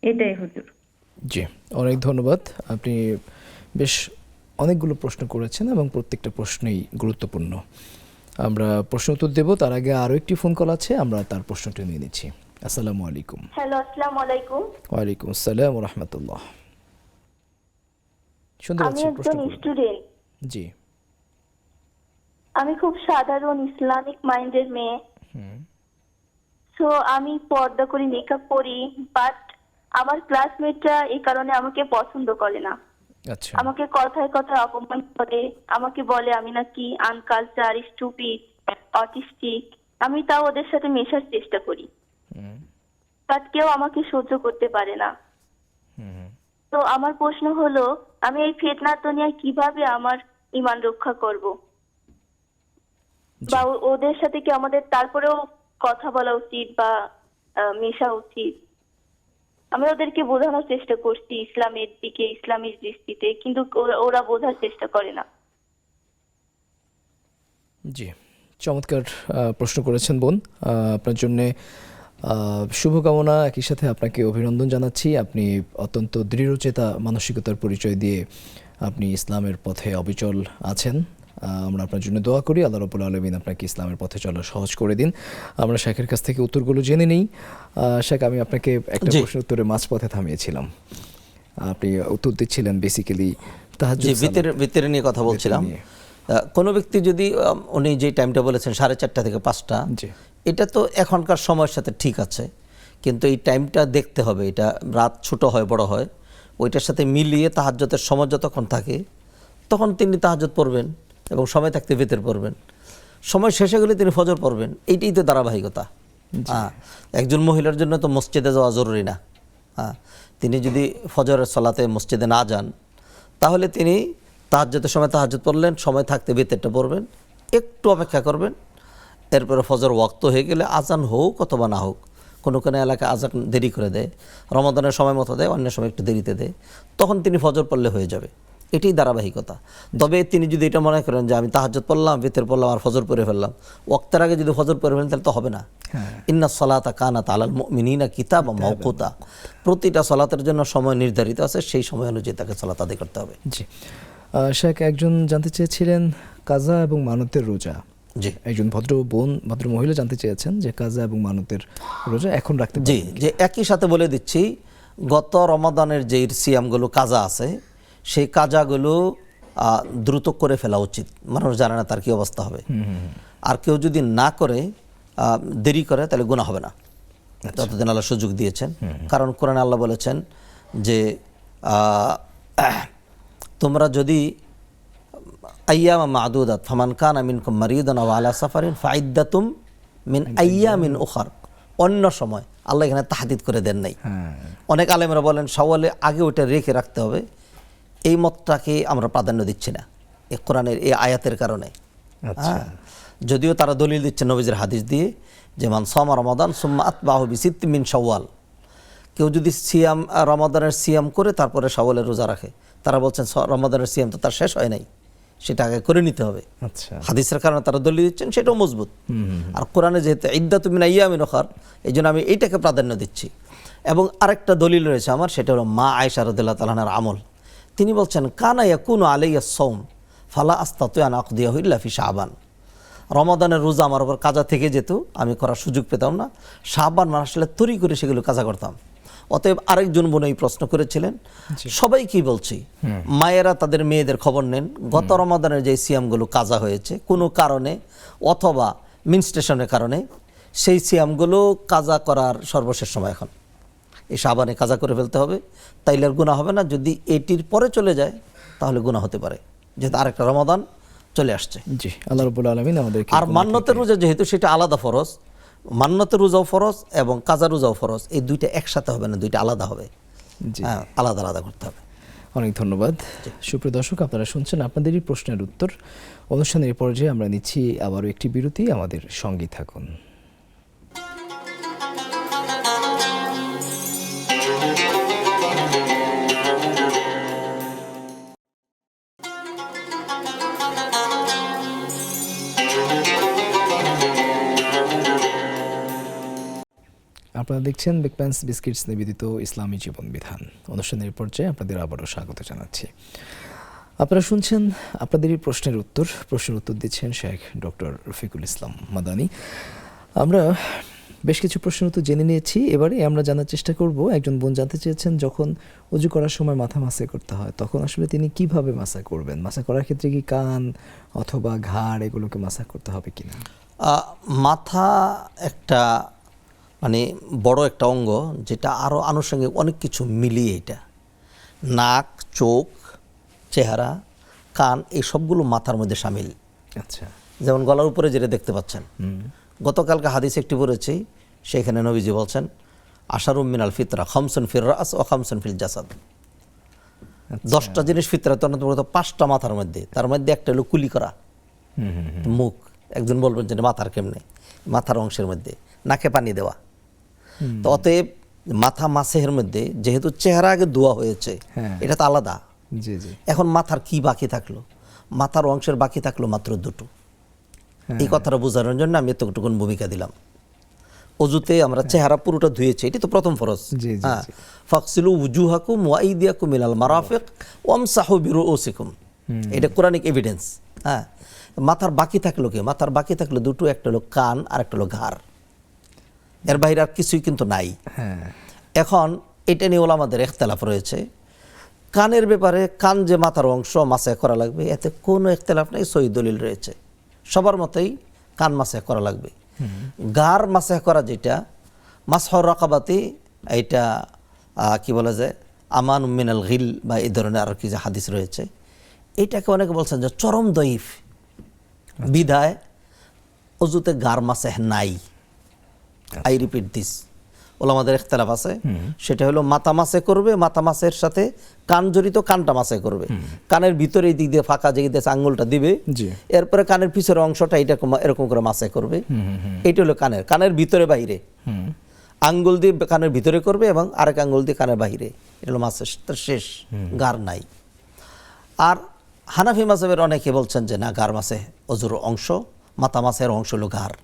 এটাই হুজুর। জি, অনেক ধন্যবাদ। আপনি বেশ অনেকগুলো প্রশ্ন করেছেন এবং প্রত্যেকটা প্রশ্নই গুরুত্বপূর্ণ। আমরা প্রশ্ন উত্তর দেব, তার আগে আরও একটি ফোন কল আছে, আমরা তার প্রশ্নটি নিয়ে নিচ্ছি। আসসালামু আলাইকুম। হ্যালো, আসসালামু আলাইকুম। ওয়ালাইকুম আসসালাম ওয়া রাহমাতুল্লাহ। শুনতে আমি পাচ্ছি, প্রশ্ন একজন করুন। স্টুডেন্ট। জি। আমি খুব সাধারণ ইসলামিক মাইন্ডের মেয়ে। সো আমি পর্দা করি, মেকআপ করি, বাট আমার ক্লাসমেটরা এই কারণে আমাকে পছন্দ করে না। আচ্ছা। আমাকে কথায় কথায় অপমান করে, আমাকে বলে আমি নাকি আনকালচার, স্টুপিড, অটিস্টিক। আমি তাও ওদের সাথে মেশার চেষ্টা করি, বাট কেউ আমাকে সহ্য করতে পারে না। তো আমার প্রশ্ন হলো, আমি এই ফিতনার দুনিয়ায় কিভাবে আমার ঈমান রক্ষা করব? বা ওদের সাথে কি আমাদের তারপরেও কথা বলা উচিত বা মেশা উচিত? আমি ওদেরকে বোঝানোর চেষ্টা করছি ইসলামের দিকে, ইসলামের দৃষ্টিতে, কিন্তু ওরা বোঝার চেষ্টা করে না। জি, চমৎকার প্রশ্ন করেছেন বোন। আপনার জন্যে শুভকামনা, একই সাথে আপনাকে অভিনন্দন জানাচ্ছি। আপনি অত্যন্ত দৃঢ়চেতা মানসিকতার পরিচয় দিয়ে আপনি ইসলামের পথে অবিচল আছেন। আমরা আপনার জন্য দোয়া করি, আল্লাহ রাব্বুল আলামিন আপনাকে ইসলামের পথে চলা সহজ করে দিন। আমরা শেখের কাছ থেকে উত্তরগুলো জেনে নিই। শেখ, আমি আপনাকে একটা প্রশ্নের উত্তরে মাঝপথে থামিয়েছিলাম। আপনি উত্তর দিচ্ছিলেন বেসিক্যালি তাহাজ্জুদ ভিতরে নিয়ে কথা বলছিলাম। কোনো ব্যক্তি যদি উনি যে টাইমটা বলেছেন 4:30 থেকে 5টা, এটা তো এখনকার সময়ের সাথে ঠিক আছে, কিন্তু এই টাইমটা দেখতে হবে, এটা রাত ছোট হয় বড় হয়, ওইটার সাথে মিলিয়ে তাহাজ্জুদের সময় যতক্ষণ থাকে তখন তিনি তাহাজ্জুদ পড়বেন এবং সময় থাকতে ভিতর পড়বেন, সময় শেষে গেলে তিনি ফজর পড়বেন। এইটাই তো ধারাবাহিকতা। একজন মহিলার জন্য তো মসজিদে যাওয়া জরুরি না। তিনি যদি ফজরের সালাতে মসজিদে না যান, তাহলে তিনি তাহাজ্জুদের সময় তাহাজ্জুদ পড়লেন, সময় থাকতে ভিতরটা পড়বেন, একটু অপেক্ষা করবেন, এরপরে ফজর ওয়াক্ত হয়ে গেলে আজান হোক অথবা না হোক, কোনো কোনো এলাকায় আজান দেরি করে দেয়, রমাদানের সময় মতো দেয়, অন্য সময় একটু দেরিতে দেয়, তখন তিনি ফজর পড়লে হয়ে যাবে। এটাই ধারাবাহিকতা। তবে তিনি যদি এটা মনে করেন যে আমি তাহাজ্জুদ পড়লাম, ভিতর পড়লাম আর ফজর পড়ে ফেললাম, ওয়াক্তের আগে যদি ফজর পড়ে ফেলেন তাহলে তো হবে না। ইন্নাস সালাতা কানাত আলাল মুমিনিনা কিতাবাম মাওকুতা। প্রতিটা সালাতের জন্য সময় নির্ধারিত আছে, সেই সময় অনুযায়ী তাকে সালাত আদায় করতে হবে। জি শেখ, একজন জানতে চেয়েছিলেন কাজা এবং মানতের রোজা। জি, একজন ভদ্র মহিলা জানতে চেয়েছেন যে কাজা এবং মানতের রোজা এখন রাখতে জি, যে একই সাথে বলে দিচ্ছি, গত রমাদানের যে সিয়ামগুলো কাজা আছে, সেই কাজাগুলো দ্রুত করে ফেলা উচিত। মানুষ জানে না তার কি অবস্থা হবে। আর কেউ যদি না করে দেরি করে তাহলে গুনাহ হবে না, যতদিন আল্লাহ সুযোগ দিয়েছেন। কারণ কোরআনে আল্লাহ বলেছেন যে তোমরা যদি আইয়ামা মাদুদাত ফামান কানা মিনকুম মারিদান আও আলা সাফারিন ফাইদ্দাতুম মিন আইয়ামিন উখার, অন্য সময় আল্লাহ এখানে তাহদিদ করে দেন নাই। অনেক আলেমরা বলেন শাওয়ালে আগে ওইটা রেখে রাখতে হবে, এই মতটাকে আমরা প্রাধান্য দিচ্ছি না এই কোরআনের এই আয়াতের কারণে। যদিও তারা দলিল দিচ্ছে নবীজির হাদিস দিয়ে, যেমন সামা রমাদান সুম্মা আতবাহু বিসিত্তিন মিন শাওয়াল, কেউ যদি সিয়াম রমাদানের সিয়াম করে তারপরে শাওয়ালের রোজা রাখে, তারা বলছেন রমাদানের সিয়াম তো তার শেষ হয় নাই, সেটা আগে করে নিতে হবে। হাদিসের কারণে তারা দলিল দিচ্ছেন, সেটাও মজবুত। আর কোরআনে যেহেতু ইদ্দাতু মিন আইয়ামিন উখার, এই জন্য আমি এইটাকে প্রাধান্য দিচ্ছি। এবং আরেকটা দলিল রয়েছে আমার, সেটা হলো মা আয়েশা রাদিয়াল্লাহু তাআলা আনহার আমল। তিনি বলছেন কানা ইয়াকুনু আলাইয়া সাওম ফালা আস্তাতিউ আন আকদিয়াহু ইল্লা ফি শাবান, রমাদানের রোজা আমার উপর কাজা থেকে যেত, আমি করার সুযোগ পেতাম না, শাবান মাস আসলে তরি করে সেগুলো কাজা করতাম। অতএব আরেকজন বোন এই প্রশ্ন করেছিলেন, সবাই কি বলছি, মায়েরা তাদের মেয়েদের খবর নেন, গত রমাদানের যে সিয়ামগুলো কাজা হয়েছে কোনো কারণে অথবা মিনস্টেশনের কারণে, সেই সিয়ামগুলো কাজা করার সর্বশেষ সময় এখন এই শাবানে কাজা করে ফেলতে হবে, তাইলে আর গুনাহ হবে না। যদি এটির পরে চলে যায় তাহলে গুনাহ হতে পারে, যেহেতু আরেকটা রমাদান চলে আসছে। জি, আল্লাহ রাব্বুল আলামিন আমাদেরকে। আর মান্নতের রোজা যেহেতু সেটা আলাদা ফরজ, মান্নতের রোজাও ফরজ এবং কাজা রোজাও ফরজ, এই দুইটা একসাথে হবে না, দুইটা আলাদা হবে, আলাদা আলাদা করতে হবে। অনেক ধন্যবাদ। সুপ্রিয় দর্শক, আপনারা শুনছেন আপনাদেরই প্রশ্নের উত্তর। অনুষ্ঠানের পর্যায়ে আমরা নিচ্ছি আবারও একটি বিরতি, আমাদের সঙ্গী থাকুন। আপনারা দেখছেন বিগপ্যান্স বিস্কিটস নিবেদিত ইসলামী জীবন বিধান। অনুষ্ঠানের পর্যায়ে আপনাদের আবারও স্বাগত জানাচ্ছি। আপনারা শুনছেন আপনাদেরই প্রশ্নের উত্তর দিচ্ছেন শেখ ডক্টর রফিকুল ইসলাম মাদানী। আমরা বেশ কিছু প্রশ্নের উত্তর জেনে নিয়েছি, এবারে আমরা জানার চেষ্টা করব, একজন বোন জানতে চেয়েছেন যখন ওযু করার সময় মাথা মাসাজ করতে হয় তখন আসলে তিনি কিভাবে মাসাজ করবেন, মাসাজ করার ক্ষেত্রে কি কান অথবা ঘাড় এগুলোকে মাসাজ করতে হবে কিনা? মাথা একটা মানে বড় একটা অঙ্গ, যেটা আরও আনুষঙ্গিক অনেক কিছু মিলিয়ে, এটা নাক, চোখ, চেহারা, কান, এই সবগুলো মাথার মধ্যে সামিল। আচ্ছা, যেমন গলার উপরে যেটা দেখতে পাচ্ছেন, গতকালকে হাদিস একটি পড়েছি, সেখানে নবীজি বলছেন আশারুম মিনাল ফিতরা খামসুন ফির রাস ও খামসুন ফিল জাসাদ, 10টা জিনিস ফিতরাতে অন্তর্গত, 5টা মাথার মধ্যে, তার মধ্যে একটা হলো কুলি করা মুখ। একজন বলবেন যে মাথার কেমনে, মাথার অংশের মধ্যে নাকে পানি দেওয়া। তো অতএব মাথা মাসেহের মধ্যে যেহেতু চেহারা আগে ধোয়া হয়েছে, এটা তো আলাদা। এখন মাথার কি বাকি থাকলো, মাথার অংশের বাকি থাকলো মাত্র দুটো। এই কথাটা বোঝানোর জন্য আমি এতটুকুন ভূমিকা দিলাম। অজুতে আমরা চেহারা পুরোটা ধুয়েছি, এটি তো প্রথম ফরজ। হ্যাঁ, ফাকসিলু উজুহাকুম ওয়া আইদিয়াকুম ইলাল মারাফিক ওয়ামসাহু বিরুউসিকুম, এটা কোরআনিক এভিডেন্স। হ্যাঁ, মাথার বাকি থাকলো কি, মাথার বাকি থাকলো দুটো, একটা হলো কান আর একটা হলো ঘাড়, এর বাইরে আর কিছুই কিন্তু নাই। এখন এটা নিয়ে ওলামাদের ইখতিলাফ রয়েছে। কানের ব্যাপারে, কান যে মাথার অংশ মাসে করা লাগবে, এতে কোনো ইখতিলাফ নেই, সহি দলিল রয়েছে, সবার মতেই কান মাসে করা লাগবে। ঘাড় মাসে করা যেটা মাসহর রাকাবাতি, এইটা কি বলা যায় আমান মিনাল গিল বা এই ধরনের আরও কি যে হাদিস রয়েছে, এইটাকে অনেকে বলছেন যে চরম দঈফ, বিধায় অজুতে ঘাড় মাসে নাই। আই রিপিট দিস, ওলামাদের ইখতিলাফ আছে, সেটা হলো মাথা মাসে করবে, মাথা মাসের সাথে কান জড়িত, কানটা মাসে করবে, কানের ভিতরে এই দিক দিয়ে ফাঁকা যে দিয়েছে আঙ্গুলটা দিবে, এরপরে কানের পিছের অংশটা এটা এরকম করে মাসে করবে। এইটা হলো কানের ভিতরে বাইরে, আঙ্গুল দিয়ে কানের ভিতরে করবে এবং আরেক আঙ্গুল দিয়ে কানের বাইরে, এটা হলো মাসের শেষ, ঘাড় নাই। আর হানাফি মাযহাবের অনেকে বলছেন যে না, ঘাড় মাসে অজুর অংশ, মাথা মাসের অংশ হলো ঘাড়।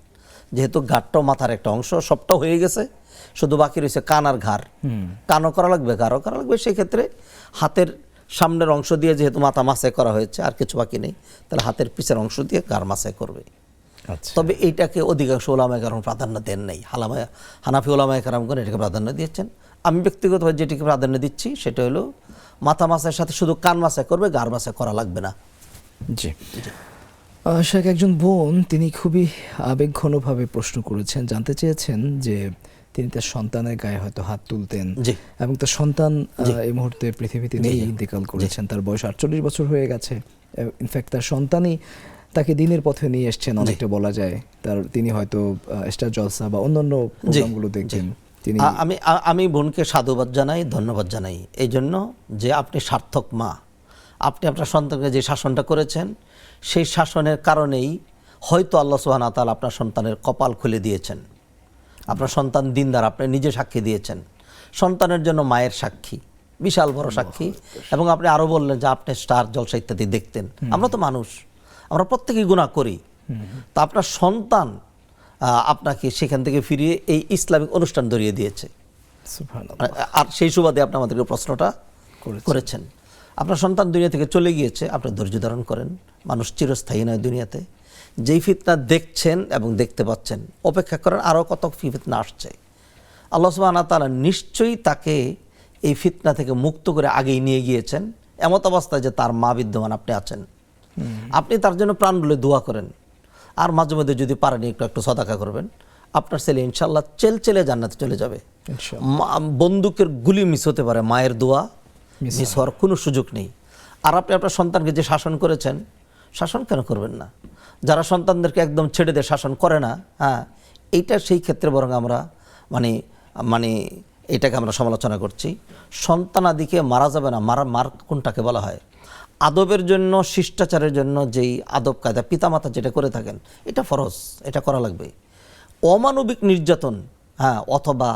যেহেতু ঘাড়টাও মাথার একটা অংশ, সবটা হয়ে গেছে, শুধু বাকি রয়েছে কান আর ঘাড়। কানও করা লাগবে, ঘাড়ও করা লাগবে। সেক্ষেত্রে হাতের সামনের অংশ দিয়ে যেহেতু মাথা মাসে করা হয়েছে, আর কিছু বাকি নেই, তাহলে হাতের পিছের অংশ দিয়ে ঘাড় মাসে করবে। তবে এইটাকে অধিকাংশ ওলামায়ে কেরাম প্রাধান্য দেন নাই। হানাফি ওলামায়ে কেরামগণ এটাকে প্রাধান্য দিয়েছেন। আমি ব্যক্তিগতভাবে যেটিকে প্রাধান্য দিচ্ছি সেটা হলো মাথা মাসের সাথে শুধু কান মাসে করবে, ঘাড় মাসে করা লাগবে না। জি, শেখ, একজন বোন তিনি খুবই আবেগঘনভাবে প্রশ্ন করেছেন, জানতে চেয়েছেন যে তিনি তার সন্তানের গায়ে হয়তো হাত তুলতেন জি। এবং তার সন্তান জি। এই মুহূর্তে পৃথিবীতে জি, নেই, জি। ইন্তেকাল করেছেন, তার বয়স 48 বছর হয়ে গেছে। ইনফ্যাক্ট তার সন্তানই তাকে দিনের পথে নিয়ে এসছেন অনেকটা বলা যায়। তিনি হয়তো স্টার জলসা বা অন্যান্য প্রোগ্রামগুলো দেখতেন। তিনি আমি বোনকে সাধুবাদ জানাই, ধন্যবাদ জানাই এই জন্য যে আপনি সার্থক মা। আপনি আপনার সন্তানকে যে শাসনটা করেছেন সেই শাসনের কারণেই হয়তো আল্লাহ সুবহানাহু ওয়া তাআলা আপনার সন্তানের কপাল খুলে দিয়েছেন। আপনার সন্তান দিনদার, আপনি নিজে সাক্ষী দিয়েছেন। সন্তানের জন্য মায়ের সাক্ষী, বিশাল বড় সাক্ষী। এবং আপনি আরও বললেন যে আপনি স্টার জলসা ইত্যাদি দেখতেন। আমরা তো মানুষ, আমরা প্রত্যেকেই গুনাহ করি। তা আপনার সন্তান আপনাকে সেখান থেকে ফিরিয়ে এই ইসলামিক অনুষ্ঠান ধরিয়ে দিয়েছে। সুবহানাল্লাহ। আর সেই সুবাদে আপনি আমাদেরকে প্রশ্নটা করেছেন। আপনার সন্তান দুনিয়া থেকে চলে গিয়েছে, আপনি ধৈর্য ধারণ করেন। মানুষ চিরস্থায়ী নয় দুনিয়াতে। যেই ফিতনা দেখছেন এবং দেখতে পাচ্ছেন, অপেক্ষা করেন আরও কত ফিতনা আসছে। আল্লাহ সুবহানাহু ওয়া তাআলা নিশ্চয়ই তাকে এই ফিতনা থেকে মুক্ত করে আগেই নিয়ে গিয়েছেন, এমত অবস্থায় যে তার মা বিদ্যমান আপনি আছেন। আপনি তার জন্য প্রাণ বলে দোয়া করেন। আর মাঝে মধ্যে যদি পারেন একটু সদাকা করবেন। আপনার ছেলে ইনশাআল্লাহ চেলে জান্নাতে চলে যাবে। বন্দুকের গুলি মিস হতে পারে, মায়ের দোয়া মিস হওয়ার কোনো সুযোগ নেই। আর আপনি আপনার সন্তানকে যে শাসন করেছেন, শাসন কেন করবেন না? যারা সন্তানদেরকে একদম ছেড়ে দিয়ে শাসন করে না, এইটা সেই ক্ষেত্রে বরং আমরা মানে এটাকে আমরা সমালোচনা করছি। সন্তানাদিকে মারা যাবে না, মার কোনটাকে বলা হয়? আদবের জন্য, শিষ্টাচারের জন্য যেই আদব কায়দা পিতামাতা যেটা করে থাকেন, এটা ফরজ, এটা করা লাগবে। অমানবিক নির্যাতন অথবা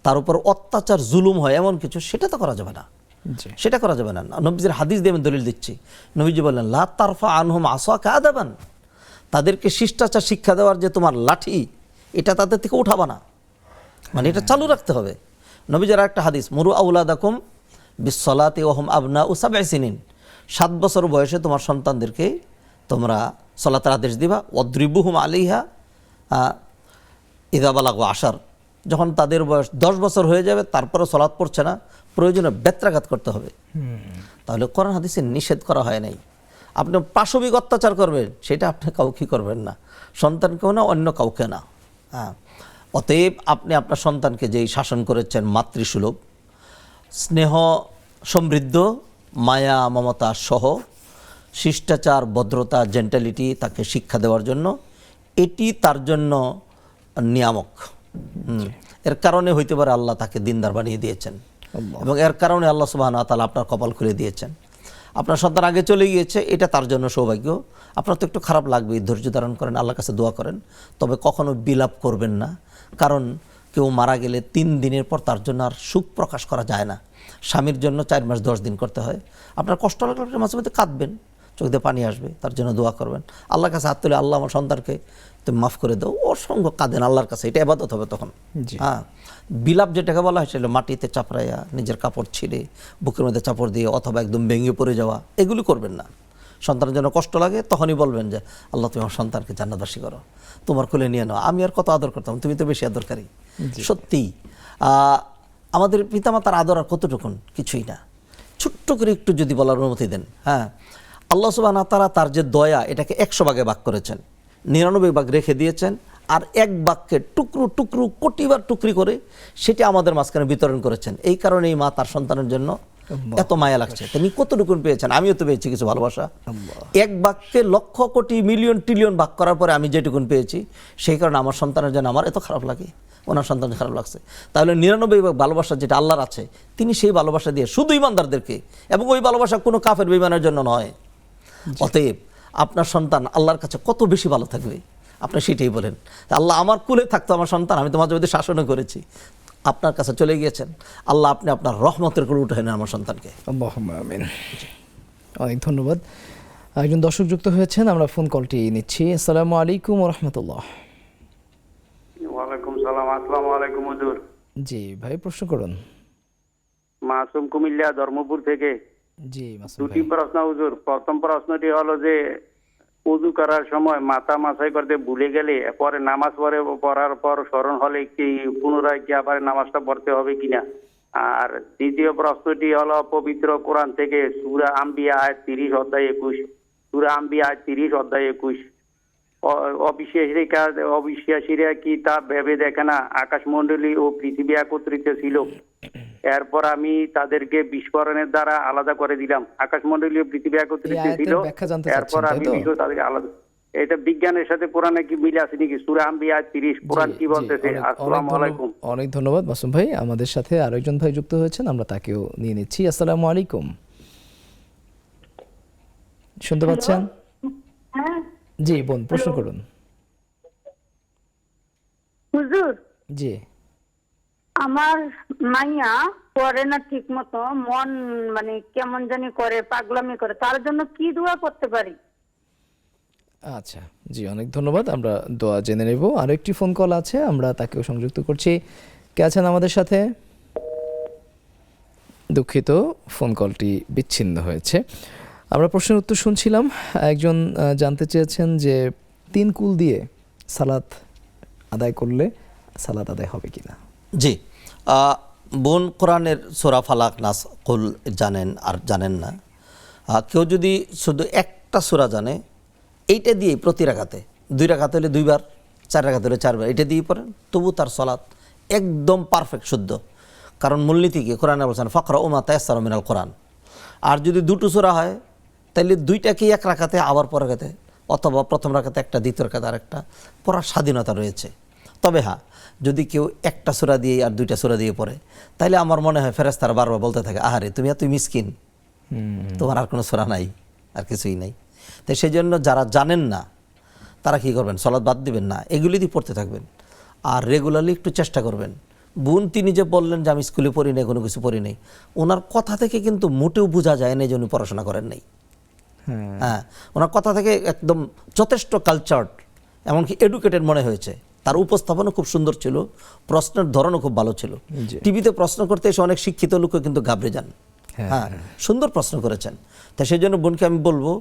তার উপর অত্যাচার জুলুম হয় এমন কিছু, সেটা তো করা যাবে না, সেটা করা যাবে না। নবীজির হাদিস দিয়ে আমি দলিল দিচ্ছি। নবীজি বললেন লা তারফা আনহুম আসাকা আদাবান, তাদেরকে শিষ্টাচার শিক্ষা দেওয়ার যে তোমার লাঠি, এটা তাদের থেকে উঠাবা না, মানে এটা চালু রাখতে হবে। নবীজির একটা হাদিস, মুরু আউলাদাকুম বিসসালাতি ওয়া হুম আবনাউ সাবঈ সিনিন, 7 বছর বয়সে তোমার সন্তানদেরকে তোমরা সালাতের আদেশ দিবা। ওয়াদরিবুহুম আলাইহা ইযা বালাগু 10, যখন তাদের বয়স 10 বছর হয়ে যাবে তারপরে সালাত পড়ছে না, প্রয়োজনে বেত্রাঘাত করতে হবে। তাহলে কোরআন হাদিসে নিষেধ করা হয় নাই। আপনি পাশবিক অত্যাচার করবেন, সেটা আপনি কাউকে করবেন না, সন্তানকেও না, অন্য কাউকে না। অতএব আপনি আপনার সন্তানকে যেই শাসন করেছেন, মাতৃসুলভ, স্নেহ সমৃদ্ধ, মায়া মমতা সহ শিষ্টাচার, ভদ্রতা, জেন্টালিটি তাকে শিক্ষা দেওয়ার জন্য, এটি তার জন্য নিয়ামক। এর কারণে হইতে পারে আল্লাহ তাকে দিনদার বানিয়ে দিয়েছেন, এবং এর কারণে আল্লাহ সুবহানাহু ওয়া তাআলা আপনার কপাল খুলে দিয়েছেন। আপনার সন্তান আগে চলে গিয়েছে, এটা তার জন্য সৌভাগ্য। আপনার তো একটু খারাপ লাগবেই, ধৈর্য ধারণ করেন, আল্লাহর কাছে দোয়া করেন, তবে কখনো বিলাপ করবেন না। কারণ কেউ মারা গেলে 3 দিনের পর তার জন্য আর সুখ প্রকাশ করা যায় না। স্বামীর জন্য 4 মাস 10 দিন করতে হয়। আপনার কষ্ট লাগলে আপনি মাঝে মধ্যে কাঁদবেন, চোখ দিয়ে পানি আসবে, তার জন্য দোয়া করবেন। আল্লাহর কাছে হাত তুলে, আল্লাহ আমার সন্তানকে তুমি মাফ করে দাও, অসংখ্য কাঁদেন আল্লাহর কাছে, এটা ইবাদত হবে তখন। বিলাপ যেটাকে বলা হয় সেটা মাটিতে চাপড়াইয়া, নিজের কাপড় ছিঁড়ে, বুকের মধ্যে চাপড় দিয়ে, অথবা একদম ভেঙে পড়ে যাওয়া, এগুলি করবেন না। সন্তানের জন্য কষ্ট লাগে, তখনই বলবেন যে আল্লাহ তুমি আমার সন্তানকে জান্নাতবাসী করো, তোমার কোলে নিয়ে নাও, আমি আর কত আদর করতাম, তুমি তো বেশি আদরকারী। সত্যি আমাদের পিতামাতার আদর আর কতটুকুন, কিছুই না। ছোট্ট করে একটু যদি বলার অনুমতি দেন, আল্লাহ সুবহানাহু ওয়া তাআলা তার যে দয়া, এটাকে 100 ভাগে ভাগ করেছেন, 99 ভাগ রেখে দিয়েছেন, আর 1 ভাগকে টুকরো টুকরো কোটিবার টুকরি করে সেটা আমাদের মাঝখানে বিতরণ করেছেন। এই কারণে এই মা তার সন্তানের জন্য এত মায়া লাগছে। তিনি কতটুকুন পেয়েছেন, আমিও তো পেয়েছি কিছু ভালোবাসা। 1 ভাগকে লক্ষ কোটি মিলিয়ন ট্রিলিয়ন ভাগ করার পরে আমি যেটুকুন পেয়েছি, সেই কারণে আমার সন্তানের জন্য আমার এত খারাপ লাগে, ওনার সন্তানের খারাপ লাগছে। তাহলে 99 ভাগ ভালোবাসা যেটা আল্লাহর আছে, তিনি সেই ভালোবাসা দিয়ে শুধু ইমানদারদেরকে, এবং ওই ভালোবাসা কোনো কাফের বেঈমানের জন্য নয়। অতএব আপনার সন্তান আল্লাহর কাছে কত বেশি ভালো থাকবে, আপনি সেটাই বলেন। আল্লাহ আমার কুলে থাকতো আমার সন্তান, আমি তো মাঝে মধ্যে শাসনও করেছি, আপনার কাছে চলে গিয়েছেন, আল্লাহ আপনি আপনার রহমতের করে উঠে নেন আমার সন্তানকে। আল্লাহুম্মা আমিন। অনেক ধন্যবাদ। একজন দর্শক যুক্ত হয়েছেন, আমরা ফোন কলটি নিচ্ছি। আসসালামু আলাইকুম ওয়া রাহমাতুল্লাহ। ওয়ালাইকুম সালাম। আসসালামু আলাইকুম হুজুর। জি ভাই, প্রশ্ন করুন। মাসুম কুমিল্লা ধর্মপুর থেকে। জি মাসুম দুটি ভাই। প্রশ্ন হুজুর। প্রথম প্রশ্নটি হলো যে ওযু করার সময় মাথা মাসাই করতে ভুলে গেলে পরে নামাজ পড়ার পর স্মরণ হলে কি পুনরায় কি আবার নামাজটা পড়তে হবে কিনা? আর দ্বিতীয় প্রশ্নটি হলো পবিত্র কোরআন থেকে সূরা আম্বিয়া আয়াত 30 অধ্যায় 21, সূরা আম্বিয়া আয়াত 30 অধ্যায় 21 অবিশ্বাসীরা কি তা ভেবে দেখে না আকাশমণ্ডলী ও পৃথিবী একত্রিত ছিল? এরপর আমি তাদেরকে বিস্ফোরণের দ্বারা আলাদা করে দিলাম। আকাশমণ্ডলী ও পৃথিবী একত্রিত এই আয়াতের ছিল, ব্যাখ্যা জানতে চাচ্ছেন, এরপর তাই আমি তো? তাদেরকে আলাদা। এটা বিজ্ঞানের সাথে কোরআনে কি মিল আছে নাকি? সূরা আম্বিয়া 30, কোরআন জি, কি জি, বলতেছে? আসসালামু আলাইকুম। অনেক ধন্যবাদ মাসুম ভাই। আমাদের সাথে আরেকজন ভাই যুক্ত হয়েছেন, আমরা তাকেও নিয়ে নিচ্ছি। আসসালামু আলাইকুম, শুনতে পাচ্ছেন? হ্যাঁ জি বোন, প্রশ্ন করুন। হুজুর, জি। আমার মাইয়া পড়ে না ঠিক মতো, মন মানে কেমন জানি করে, পাগলামি করে, তার জন্য কি দোয়া করতে পারি? আচ্ছা, জি অনেক ধন্যবাদ, আমরা দোয়া জেনে নেব। আরো একটি ফোন কল আছে, আমরা তাকেও সংযুক্ত করছি। কে আছেন আমাদের সাথে? দুঃখিত, ফোন কলটি বিচ্ছিন্ন হয়েছে। আমরা প্রশ্নের উত্তর শুনছিলাম। একজন জানতে চেয়েছেন যে 3 কুল দিয়ে সালাত আদায় করলে সালাত আদায় হবে কিনা। জি, বোন কোরআনের সূরা ফালাক, নাস, কুল জানেন আর জানেন না। কেউ যদি শুধু একটা সূরা জানে, এইটা দিয়েই প্রতি রাকাতে, 2 রাকাত হলে 2 বার, 4 রাকাত হলে 4 বার, এটা দিয়েই পড়েন, তবু তার সালাত একদম পারফেক্ট, শুদ্ধ। কারণ মূলনীতি কি? কোরআনে বলছেন ফাকরাউ মা তায়াসসারা মিনাল কোরআন। আর যদি 2টো সূরা হয়, তাহলে 2টাকেই 1 রাকাতে, আবার পর রাকাতে, অথবা প্রথম রাকাতে একটা, দ্বিতীয় রাকাতে আর একটা, পড়ার স্বাধীনতা রয়েছে। তবে হ্যাঁ, যদি কেউ একটা সূরা দিয়ে আর 2টা সূরা দিয়ে পড়ে, তাহলে আমার মনে হয় ফেরেশতারা বারবার বলতে থাকে, আহারে তুমি এত মিসকিন, তোমার আর কোনো সূরা নাই, আর কিছুই নাই। তাই সেই জন্য যারা জানেন না তারা কি করবেন? সালাত বাদ দিবেন না, এগুলি দিয়ে পড়তে থাকবেন। আর রেগুলারলি একটু চেষ্টা করবেন। বোন তিনি যে বললেন যে আমি স্কুলে পড়ি নাই, কোনো কিছু পড়ি নাই, ওনার কথা থেকে কিন্তু মোটেও বোঝা যায় না যে উনি পড়াশোনা করেন নাই। হ্যাঁ, ওনার কথা থেকে একদম যথেষ্ট কালচার্ড, এমনকি এডুকেটেড মনে হয়েছে। তার উপস্থাপনও খুব সুন্দর ছিল, প্রশ্নের ধরনও খুব ভালো ছিল। টিভিতে প্রশ্ন করতে এসে অনেক শিক্ষিত লোকও কিন্তু ঘাবড়ে যান। হ্যাঁ, সুন্দর প্রশ্ন করেছেন। তাই সেই জন্য বোনকে আমি বলবো,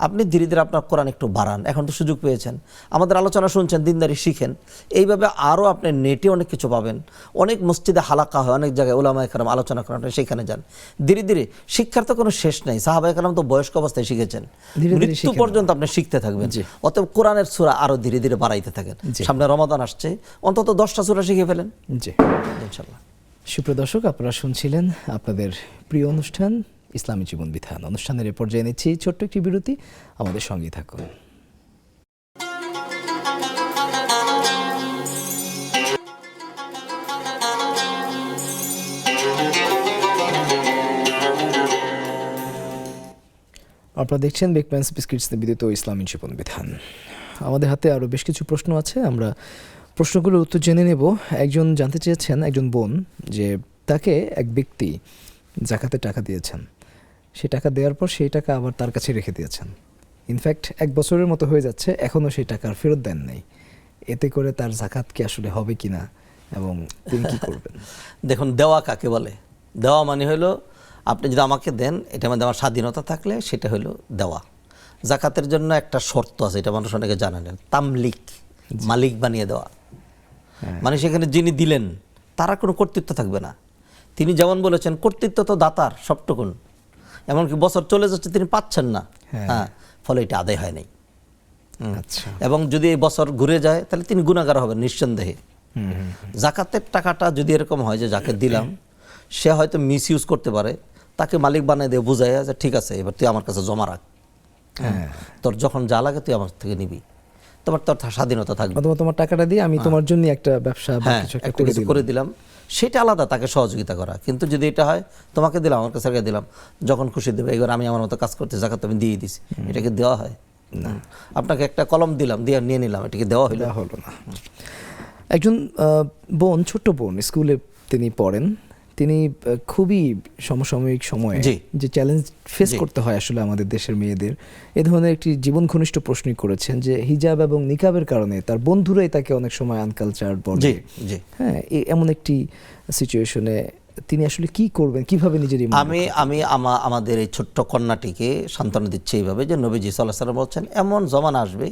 আপনি ধীরে ধীরে আপনার কোরআন একটু বাড়ান। এখন তো সুযোগ পেয়েছেন, আমাদের আলোচনা শুনছেন, দিনদারি শিখেন। এইভাবে আরও আপনি নেটে অনেক কিছু পাবেন। অনেক মসজিদে হালাকা হয়, অনেক জায়গায় ওলামায়ে কেরাম আলোচনা করেন, সেখানে যান। ধীরে ধীরে শিক্ষার তো কোনো শেষ নেই। সাহাবায়ে কেরাম তো বয়স্ক অবস্থায় শিখেছেন, মৃত্যু পর্যন্ত আপনি শিখতে থাকবেন। অতএব কোরআনের সূরা আরও ধীরে ধীরে বাড়াইতে থাকেন। সামনে রমাদান আসছে, অন্তত 10টা সূরা শিখে ফেলেন, জি ইনশাআল্লাহ। সুপ্রিয় দর্শক, আপনারা শুনছিলেন আপনাদের প্রিয় অনুষ্ঠান ইসলামী জীবন বিধান। অনুষ্ঠানের এ পর্যায়ে নিচ্ছি ছোট্ট একটি বিরতি, আমাদের সঙ্গেই থাকুন। আপনারা দেখছেন বেকম্যানস বিস্কিটস নিবেদিত ইসলামী জীবন বিধান। আমাদের হাতে আরও বেশ কিছু প্রশ্ন আছে, আমরা প্রশ্নগুলোর উত্তর জেনে নেব। একজন জানতে চেয়েছেন, একজন বোন, যে তাকে এক ব্যক্তি জাকাতে টাকা দিয়েছেন, সেই টাকা দেওয়ার পর সেই টাকা আবার তার কাছে রেখে দিয়েছেন। ইনফ্যাক্ট 1 বছরের মতো হয়ে যাচ্ছে, এখনও সেই টাকার ফেরত দেন নাই। এতে করে তার জাকাত কি আসলে হবে কিনা এবং তিনি কি করবেন? দেখুন, দেওয়া কাকে বলে? দেওয়া মানে হলো আপনি যদি আমাকে দেন, এটা মধ্যে আমার স্বাধীনতা থাকলে সেটা হলো দেওয়া। জাকাতের জন্য একটা শর্ত আছে, এটা মানুষ অনেকে জানে না, তামলিক, মালিক বানিয়ে দেওয়া। মানে সেখানে যিনি দিলেন তারা কোনো কর্তৃত্ব থাকবে না। তিনি যেমন বলেছেন, কর্তৃত্ব তো দাতার সবটুকুন, এমনকি বছর চলে যাচ্ছে তিনি পাচ্ছেন না, হ্যাঁ, ফলে এটা আদায় হয় নাই। আচ্ছা, এবং যদি এই বছর ঘুরে যায় তাহলে তিনি গুনাহগার হবেন নিঃসন্দেহে। জাকাতের টাকাটা যদি এরকম হয় যে যাকে দিলাম সে হয়তো মিস ইউজ করতে পারে, তাকে মালিক বানিয়ে দিয়ে বুঝায় যে ঠিক আছে এবার তুই আমার কাছে জমা রাখ, তোর যখন যা লাগে তুই আমার থেকে নিবি, তোমার তোর স্বাধীনতা থাকবে। অথবা তোমার টাকাটা দিয়ে আমি তোমার জন্য একটা ব্যবসা বা হ্যাঁ, কিছু একটা একটা কিছু করে দিলাম, সেটা আলাদা, তাকে সহযোগিতা করা। কিন্তু যদি এটা হয় তোমাকে দিলাম, আমার কাছে দিলাম, যখন খুশি দেবে, এবার আমি আমার মতো কাজ করতে, জাকাত আমি দিয়ে দিছি, এটাকে দেওয়া হয় না। আপনাকে একটা কলম দিলাম, দিয়ে নিয়ে নিলাম, এটাকে দেওয়া হলো না। একজন বোন, ছোট্ট বোন, স্কুলে তিনি পড়েন, তিনি খুবই সমসাময়িক সময়ে যে চ্যালেঞ্জ ফেস করতে হয় আসলে আমাদের দেশের মেয়েদের, এ ধরনের একটি জীবন ঘনিষ্ঠ প্রশ্ন করেছেন যে হিজাব এবং নিকাবের কারণে তার বন্ধুরাই তাকে অনেক সময় আনকালচার বলে। হ্যাঁ, এমন একটি সিচুয়েশনে তিনি আসলে কি করবেন, কিভাবে নিজের আমি আমাদের এই ছোট্ট কন্যাটিকে সান্ত্বনা দিচ্ছি এইভাবে যে নবীজি সাল্লাল্লাহু আলাইহি ওয়াসাল্লাম বলছেন, এমন জমানা আসবে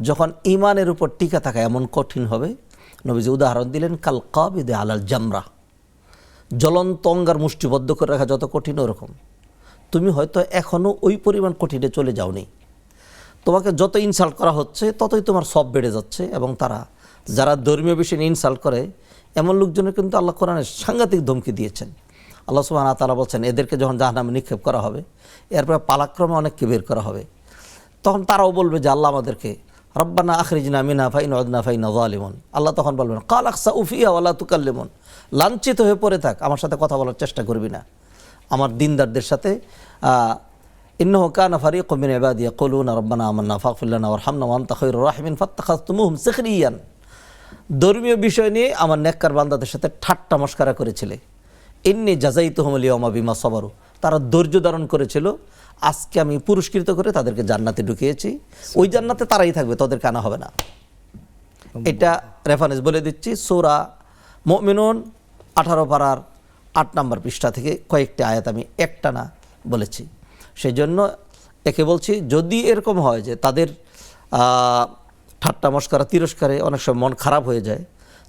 যখন ঈমানের উপর টিকা থাকা এমন কঠিন হবে। নবীজি উদাহরণ দিলেন, কাল কাবিদে আলাল জামরা, জ্বলন্ত অঙ্গার মুষ্টিবদ্ধ করে রাখা যত কঠিন, ওরকম তুমি হয়তো এখনো ওই পরিমাণ কঠিনে চলে যাওনি। তোমাকে যত ইনসাল্ট করা হচ্ছে ততই তোমার সব বেড়ে যাচ্ছে। এবং তারা যারা ধর্মীয় বিষয়ে ইনসাল্ট করে এমন লোকজনের কিন্তু আল্লাহ কোরআনে সাংঘাতিক ধমকি দিয়েছেন। আল্লাহ সুবহানাহু ওয়া তাআলা বলছেন এদেরকে যখন জাহান্নামে নিক্ষেপ করা হবে, এরপরে পালাক্রমে অনেককে বের করা হবে, তখন তারাও বলবে যে আল্লাহ আমাদেরকে রব্বানা আখরিজনা মিনহা ফাইন উদনা ফাইন্না যালিমুন। আল্লাহ তখন বলবেন কাল আকসাউ ফিহা ওয়ালা তুকাল্লিমুন, লাঞ্ছিত হয়ে পড়ে থাক, আমার সাথে কথা বলার চেষ্টা করবি না। আমার দিনদারদের সাথে ইন্নাহু কানা ফারিকুম মিন ইবাদি ইয়াকুলুনা রব্বানা আমান্না ফাগফির লানা ওয়ারহামনা ওয়া আনতা খায়রুর রাহিমিন ফাত্তাখাযতুমুহুম সিখরিয়ান। ধর্মীয় বিষয় নিয়ে আমার নেককার বান্দাদের সাথে ঠাট্টা মশকরা করেছিলে। ইন্নী জাযাইতুহুমুল ইয়াওমা বিমা সাবারু, তারা ধৈর্য ধারণ করেছিল, আজকে আমি পুরস্কৃত করে তাদেরকে জান্নাতে ঢুকিয়েছি। ওই জান্নাতে তারাই থাকবে, তাদেরকে আনা হবে না। এটা রেফারেন্স বলে দিচ্ছি, সূরা মুমিনুন 18 পারার 8 নম্বর পৃষ্ঠা থেকে কয়েকটি আয়াত আমি একটানা বলেছি। সেই জন্য একে বলছি, যদি এরকম হয় যে তাদের ঠাট্টা মশকরা তিরস্কারে অনেক সময় মন খারাপ হয়ে যায়,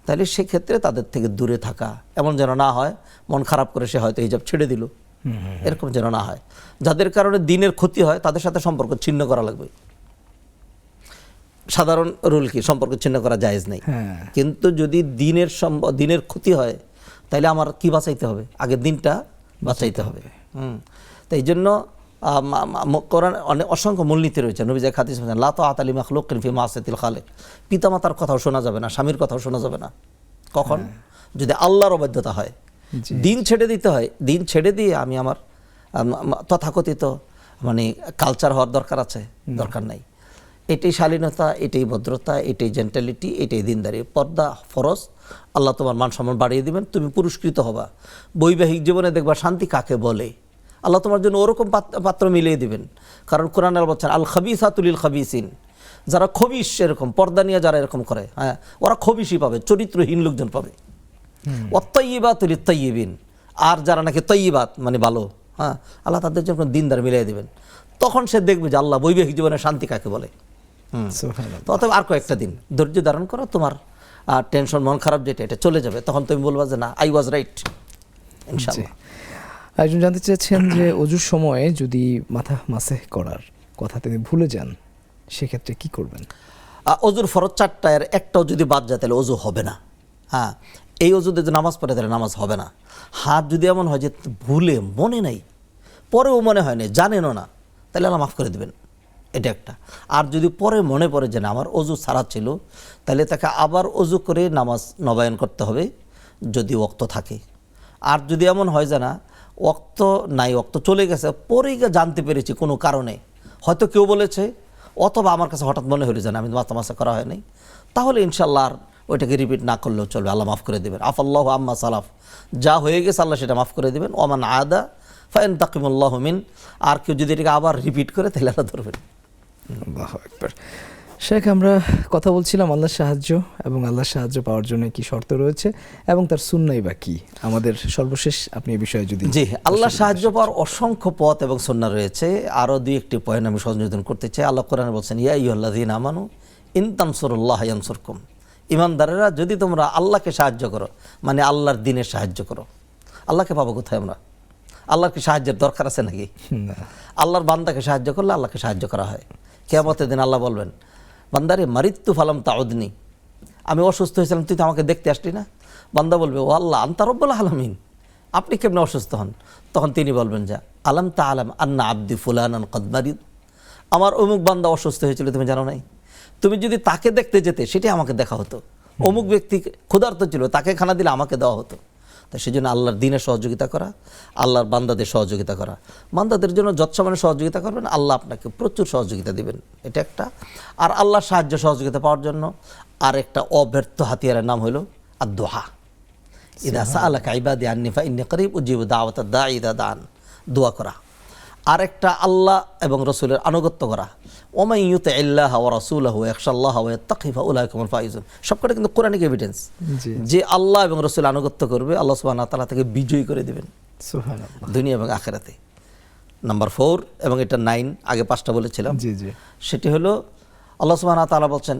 তাহলে সেক্ষেত্রে তাদের থেকে দূরে থাকা, এমন যেন না হয় মন খারাপ করে সে হয়তো হিজাব ছেড়ে দিল, এরকম যেন না হয়। যাদের কারণে দিনের ক্ষতি হয় তাদের সাথে সম্পর্ক ছিন্ন করা লাগবে। সাধারণ রুল কি, সম্পর্ক ছিন্ন করা জায়েজ নেই, কিন্তু যদি দিনের ক্ষতি হয় তাহলে আমার কি বাঁচাইতে হবে, আগের দিনটা বাঁচাইতে হবে। তো এই জন্য কোরআন অনেক অসংখ্য মূলনীতি রয়েছে। নবী যে হাদিস বলেছেন লা তাআতা লি মাখলুকিন ফি মাসিয়াতিল খালিক, পিতামাতার কথাও শোনা যাবে না, স্বামীর কথাও শোনা যাবে না। কখন? যদি আল্লাহর অবাধ্যতা হয়, দিন ছেড়ে দিতে হয়। দিন ছেড়ে দিয়ে আমি আমার তথাকথিত মানে কালচার হওয়ার দরকার আছে, দরকার নাই। এটাই শালীনতা, এটাই ভদ্রতা, এটাই জেন্টালিটি, এটাই দিনদারি। পর্দা ফরজ, আল্লাহ তোমার মান সম্মান বাড়িয়ে দিবেন, তুমি পুরস্কৃত হবা। বৈবাহিক জীবনে দেখবা শান্তি কাকে বলে, আল্লাহ তোমার জন্য ওরকম পাত্র মিলিয়ে দিবেন। কারণ কোরআন আল্লাহ বলছেন আল খাবিসাতু লিল খাবিসিন, যারা খবিশ এরকম পর্দা নিয়ে যারা এরকম করে, হ্যাঁ ওরা খবিশই পাবে, চরিত্রহীন লোকজন পাবে। ওয়াত্তাইয়িবাতু লিত-তাইয়িবিন, আর যারা নাকি তৈয়িবাত মানে ভালো, হ্যাঁ আল্লাহ তাদের জন্য দিনদার মিলিয়ে দিবেন। তখন সে দেখবে যে আল্লাহ বৈবাহিক জীবনে শান্তি কাকে বলে। তো অতএব আর কয়েকটা দিন ধৈর্য ধারণ করো, তোমার টেনশন মন খারাপ যেটা এটা চলে যাবে, তখন তুমি বলবা যে না আই ওয়াজ রাইট ইনশাআল্লাহ। একজন জানতে চেয়েছেন যে অজুর সময়ে যদি মাথা মাসেহ করার কথা তিনি ভুলে যান, সেক্ষেত্রে কি করবেন? অজুর ফরজ 4টা এর একটাও যদি বাদ যায় তাহলে অজু হবে না। হ্যাঁ, এই অজুতে যদি নামাজ পড়ে তাহলে নামাজ হবে না। হাত যদি এমন হয় যে ভুলে মনে নাই, পরেও মনে হয় না, জানেনও না, তাহলে আল্লাহ মাফ করে দেবেন, এটা একটা। আর যদি পরে মনে পড়ে যে না আমার অজু ছাড়া ছিল, তাহলে তাকে আবার অজু করে নামাজ নবায়ন করতে হবে যদি ওয়াক্ত থাকে। আর যদি এমন হয় যে না ওয়াক্ত নাই, ওয়াক্ত চলে গেছে, পরেই জানতে পেরেছি কোনো কারণে, হয়তো কেউ বলেছে অথবা আমার কাছে হঠাৎ মনে হলো যে না আমি মাথা করা হয় নাই, তাহলে ইনশাআল্লাহ আর ওইটাকে রিপিট না করলেও চলবে, আল্লাহ মাফ করে দেবেন। আফাল্লাহু আম্মা সালাফ, যা হয়ে গেছে আল্লাহ সেটা মাফ করে দেবেন। ওমান আদা ফায়ান্তাকিমুল্লাহু মিন, আর কেউ যদি এটাকে আবার রিপিট করে তাহলে আল্লাহ ধরবেন। আল্লাহু আকবার। শেখ, আমরা কথা বলছিলাম আল্লাহর সাহায্য এবং আল্লাহর সাহায্য পাওয়ার জন্য কি শর্ত রয়েছে এবং তার সুন্নাই বা কি, আমাদের সর্বশেষ আপনি এই বিষয়ে যদি। জি, আল্লাহর সাহায্য পাওয়ার অসংখ্য পথ এবং সুন্নাহ রয়েছে। আরও 2-1টি পয়েন্ট আমি সংযোজন করতে চাই। আল্লাহ কোরআনে বলছেন ইয়া আইয়ুহাল্লাযীনা আমানু ইন তানসুরুল্লাহ ইয়ানসুরকুম, ইমানদারেরা যদি তোমরা আল্লাহকে সাহায্য করো, মানে আল্লাহর দ্বীনের সাহায্য করো। আল্লাহকে পাবো কোথায় আমরা? আল্লাহর কি সাহায্যের দরকার আছে নাকি? আল্লাহর বান্দাকে সাহায্য করলে আল্লাহকে সাহায্য করা হয়। কিয়ামতের দিন আল্লাহ বলবেন বান্দারে মারিত্তু ফালাম তাউদনি, আমি অসুস্থ হয়েছিলাম তুই তো আমাকে দেখতে আসলি না। বান্দা বলবে ও আল্লাহ আনতা রব্বুল আলামিন, আপনি কেমনে অসুস্থ হন? তখন তিনি বলবেন যা আলাম তাআলাম আন্না আবদি ফুলানান কদ মারিদ, আমার অমুক বান্দা অসুস্থ হয়েছিল তুমি জানো নাই? তুমি যদি তাকে দেখতে যেতে সেটাই আমাকে দেখা হতো। অমুক ব্যক্তি ক্ষুধার্ত ছিল, তাকে খানা দিলে আমাকে দেওয়া হতো। তাই সেই জন্য আল্লাহর দ্বীনের সহযোগিতা করা, আল্লাহর বান্দাদের সহযোগিতা করা, বান্দাদের জন্য যৎসমানে সহযোগিতা করবেন, আল্লাহ আপনাকে প্রচুর সহযোগিতা দিবেন, এটা একটা। আর আল্লাহর সাহায্য সহযোগিতা পাওয়ার জন্য আর একটা অব্যর্থ হাতিয়ারের নাম হলো আদ-দুআ। ইযা সাআলাকা ইবাদি আন্নী ফাইন্নী করিব উজিবু দাওয়াতাদ দাঈ ইযা দাআন, দোয়া করা। আরেকটা আল্লাহ এবং রসুলের আনুগত্য করা, ওমান ইউতিইল্লাহ ওয়া রাসূলাহু ওয়া ইয়াখশাল্লাহা ওয়া ইয়াত্তাকি ফাউলাইকা হুমুল ফাইজুন, সবকটা কিন্তু কোরআনিক এভিডেন্স। যে আল্লাহ এবং রসুলের আনুগত্য করবে আল্লাহ সুবহানাহু ওয়া তাআলা তাকে বিজয়ী করে দেবেন সুবহানাল্লাহ, দুনিয়া এবং আখিরাতে। নাম্বার 4 এবং এটা 9, আগে 5টা বলেছিলাম। জি জি, সেটি হলো আল্লাহ সুবহানাহু ওয়া তাআলা বলছেন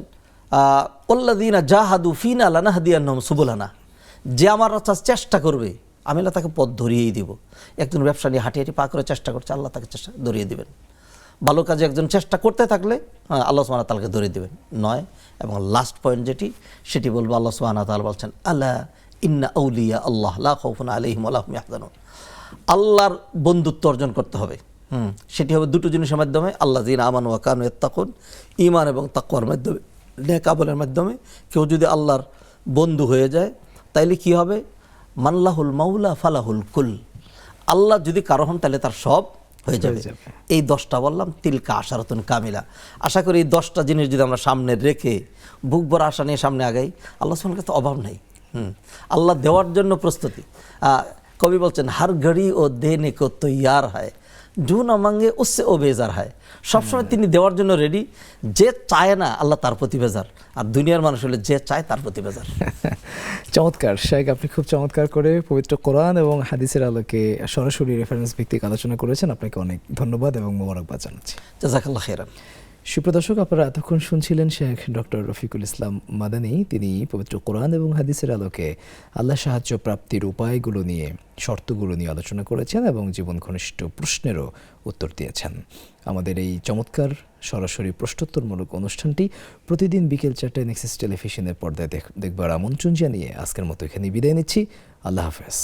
ওয়াল্লাযীনা জাহাদু ফিনা লানাহদিয়ান্নাহুম সুবুলানা, যে আমার রাস্তায় চেষ্টা করবে আমি আল্লাহ তাকে পথ ধরিয়েই দিব। একজন ব্যবসা নিয়ে হাঁটি হাঁটি পা করে চেষ্টা করছে, আল্লাহ তাকে চেষ্টা ধরিয়ে দিবেন। ভালো কাজে একজন চেষ্টা করতে থাকলে আল্লাহ সুবহানাহু ওয়া তাআলাকে ধরে দেবেন। 9 এবং লাস্ট পয়েন্ট সেটি বলবো, আল্লাহ সুবহানাহু ওয়া তাআলা বলছেন আলা ইন্না আউলিয়া আল্লাহ লা খাউফুন আলাইহিম ওয়া লা হুম ইয়াহজানুন। আল্লাহর বন্ধুত্ব অর্জন করতে হবে। সেটি হবে দুটো জিনিসের মাধ্যমে, আল্লাযীনা আমানু ওয়া কানু ইয়াত্তাকুন, ঈমান এবং তাকওয়ার মাধ্যমে, নেক আমলের মাধ্যমে। কেউ যদি আল্লাহর বন্ধু হয়ে যায় তাইলে কি হবে? মাল্লাহুল মাওলা ফালাহুল কুল। আল্লাহ যদি কারো হন তাহলে তার সব হয়ে যাবে। এই 10টা বললাম, তিলকা আশারাতুন কামিলা। আশা করি এই 10টা জিনিস যদি আমরা সামনে রেখে বুক ভরা আশা নিয়ে সামনে আগাই, আল্লাহ সুবহানাহু ওয়া তাআলার অভাব নেই। আল্লাহ দেওয়ার জন্য প্রস্তুতি। কবি বলছেন হার ঘড়ি ও দেনে কো তৈয়ার হয়, জু না মাঙ্গে উসসে ও বেজার হয়। সবসময় তিনি দেওয়ার জন্য রেডি। যে চায় না আল্লাহ তার প্রতি বেজার, আর দুনিয়ার মানুষ হলে যে চায় তার প্রতি বেজার। চমৎকার শেখ, আপনি খুব চমৎকার করে পবিত্র কোরআন এবং হাদিসের আলোকে সরাসরি রেফারেন্স ভিত্তিক আলোচনা করেছেন। আপনাকে অনেক ধন্যবাদ এবং মোবারকবাদ জানাচ্ছি। জাযাকাল্লাহ খাইরান। সুপ্রদর্শক, আপনারা এতক্ষণ শুনছিলেন শেখ ডক্টর রফিকুল ইসলাম মাদানী। তিনি পবিত্র কোরআন এবং হাদিসের আলোকে আল্লাহ সাহায্য প্রাপ্তির উপায়গুলো নিয়ে, শর্তগুলো নিয়ে আলোচনা করেছেন এবং জীবন ঘনিষ্ঠ প্রশ্নেরও উত্তর দিয়েছেন। আমাদের এই চমৎকার সরাসরি প্রশ্নোত্তরমূলক অনুষ্ঠানটি প্রতিদিন বিকেল 4টায় নেক্সাস টেলিভিশনের পর্দায় দেখবার আমন্ত্রণ জানিয়ে আজকের মতো এখানে বিদায় নিচ্ছি। আল্লাহ হাফেজ।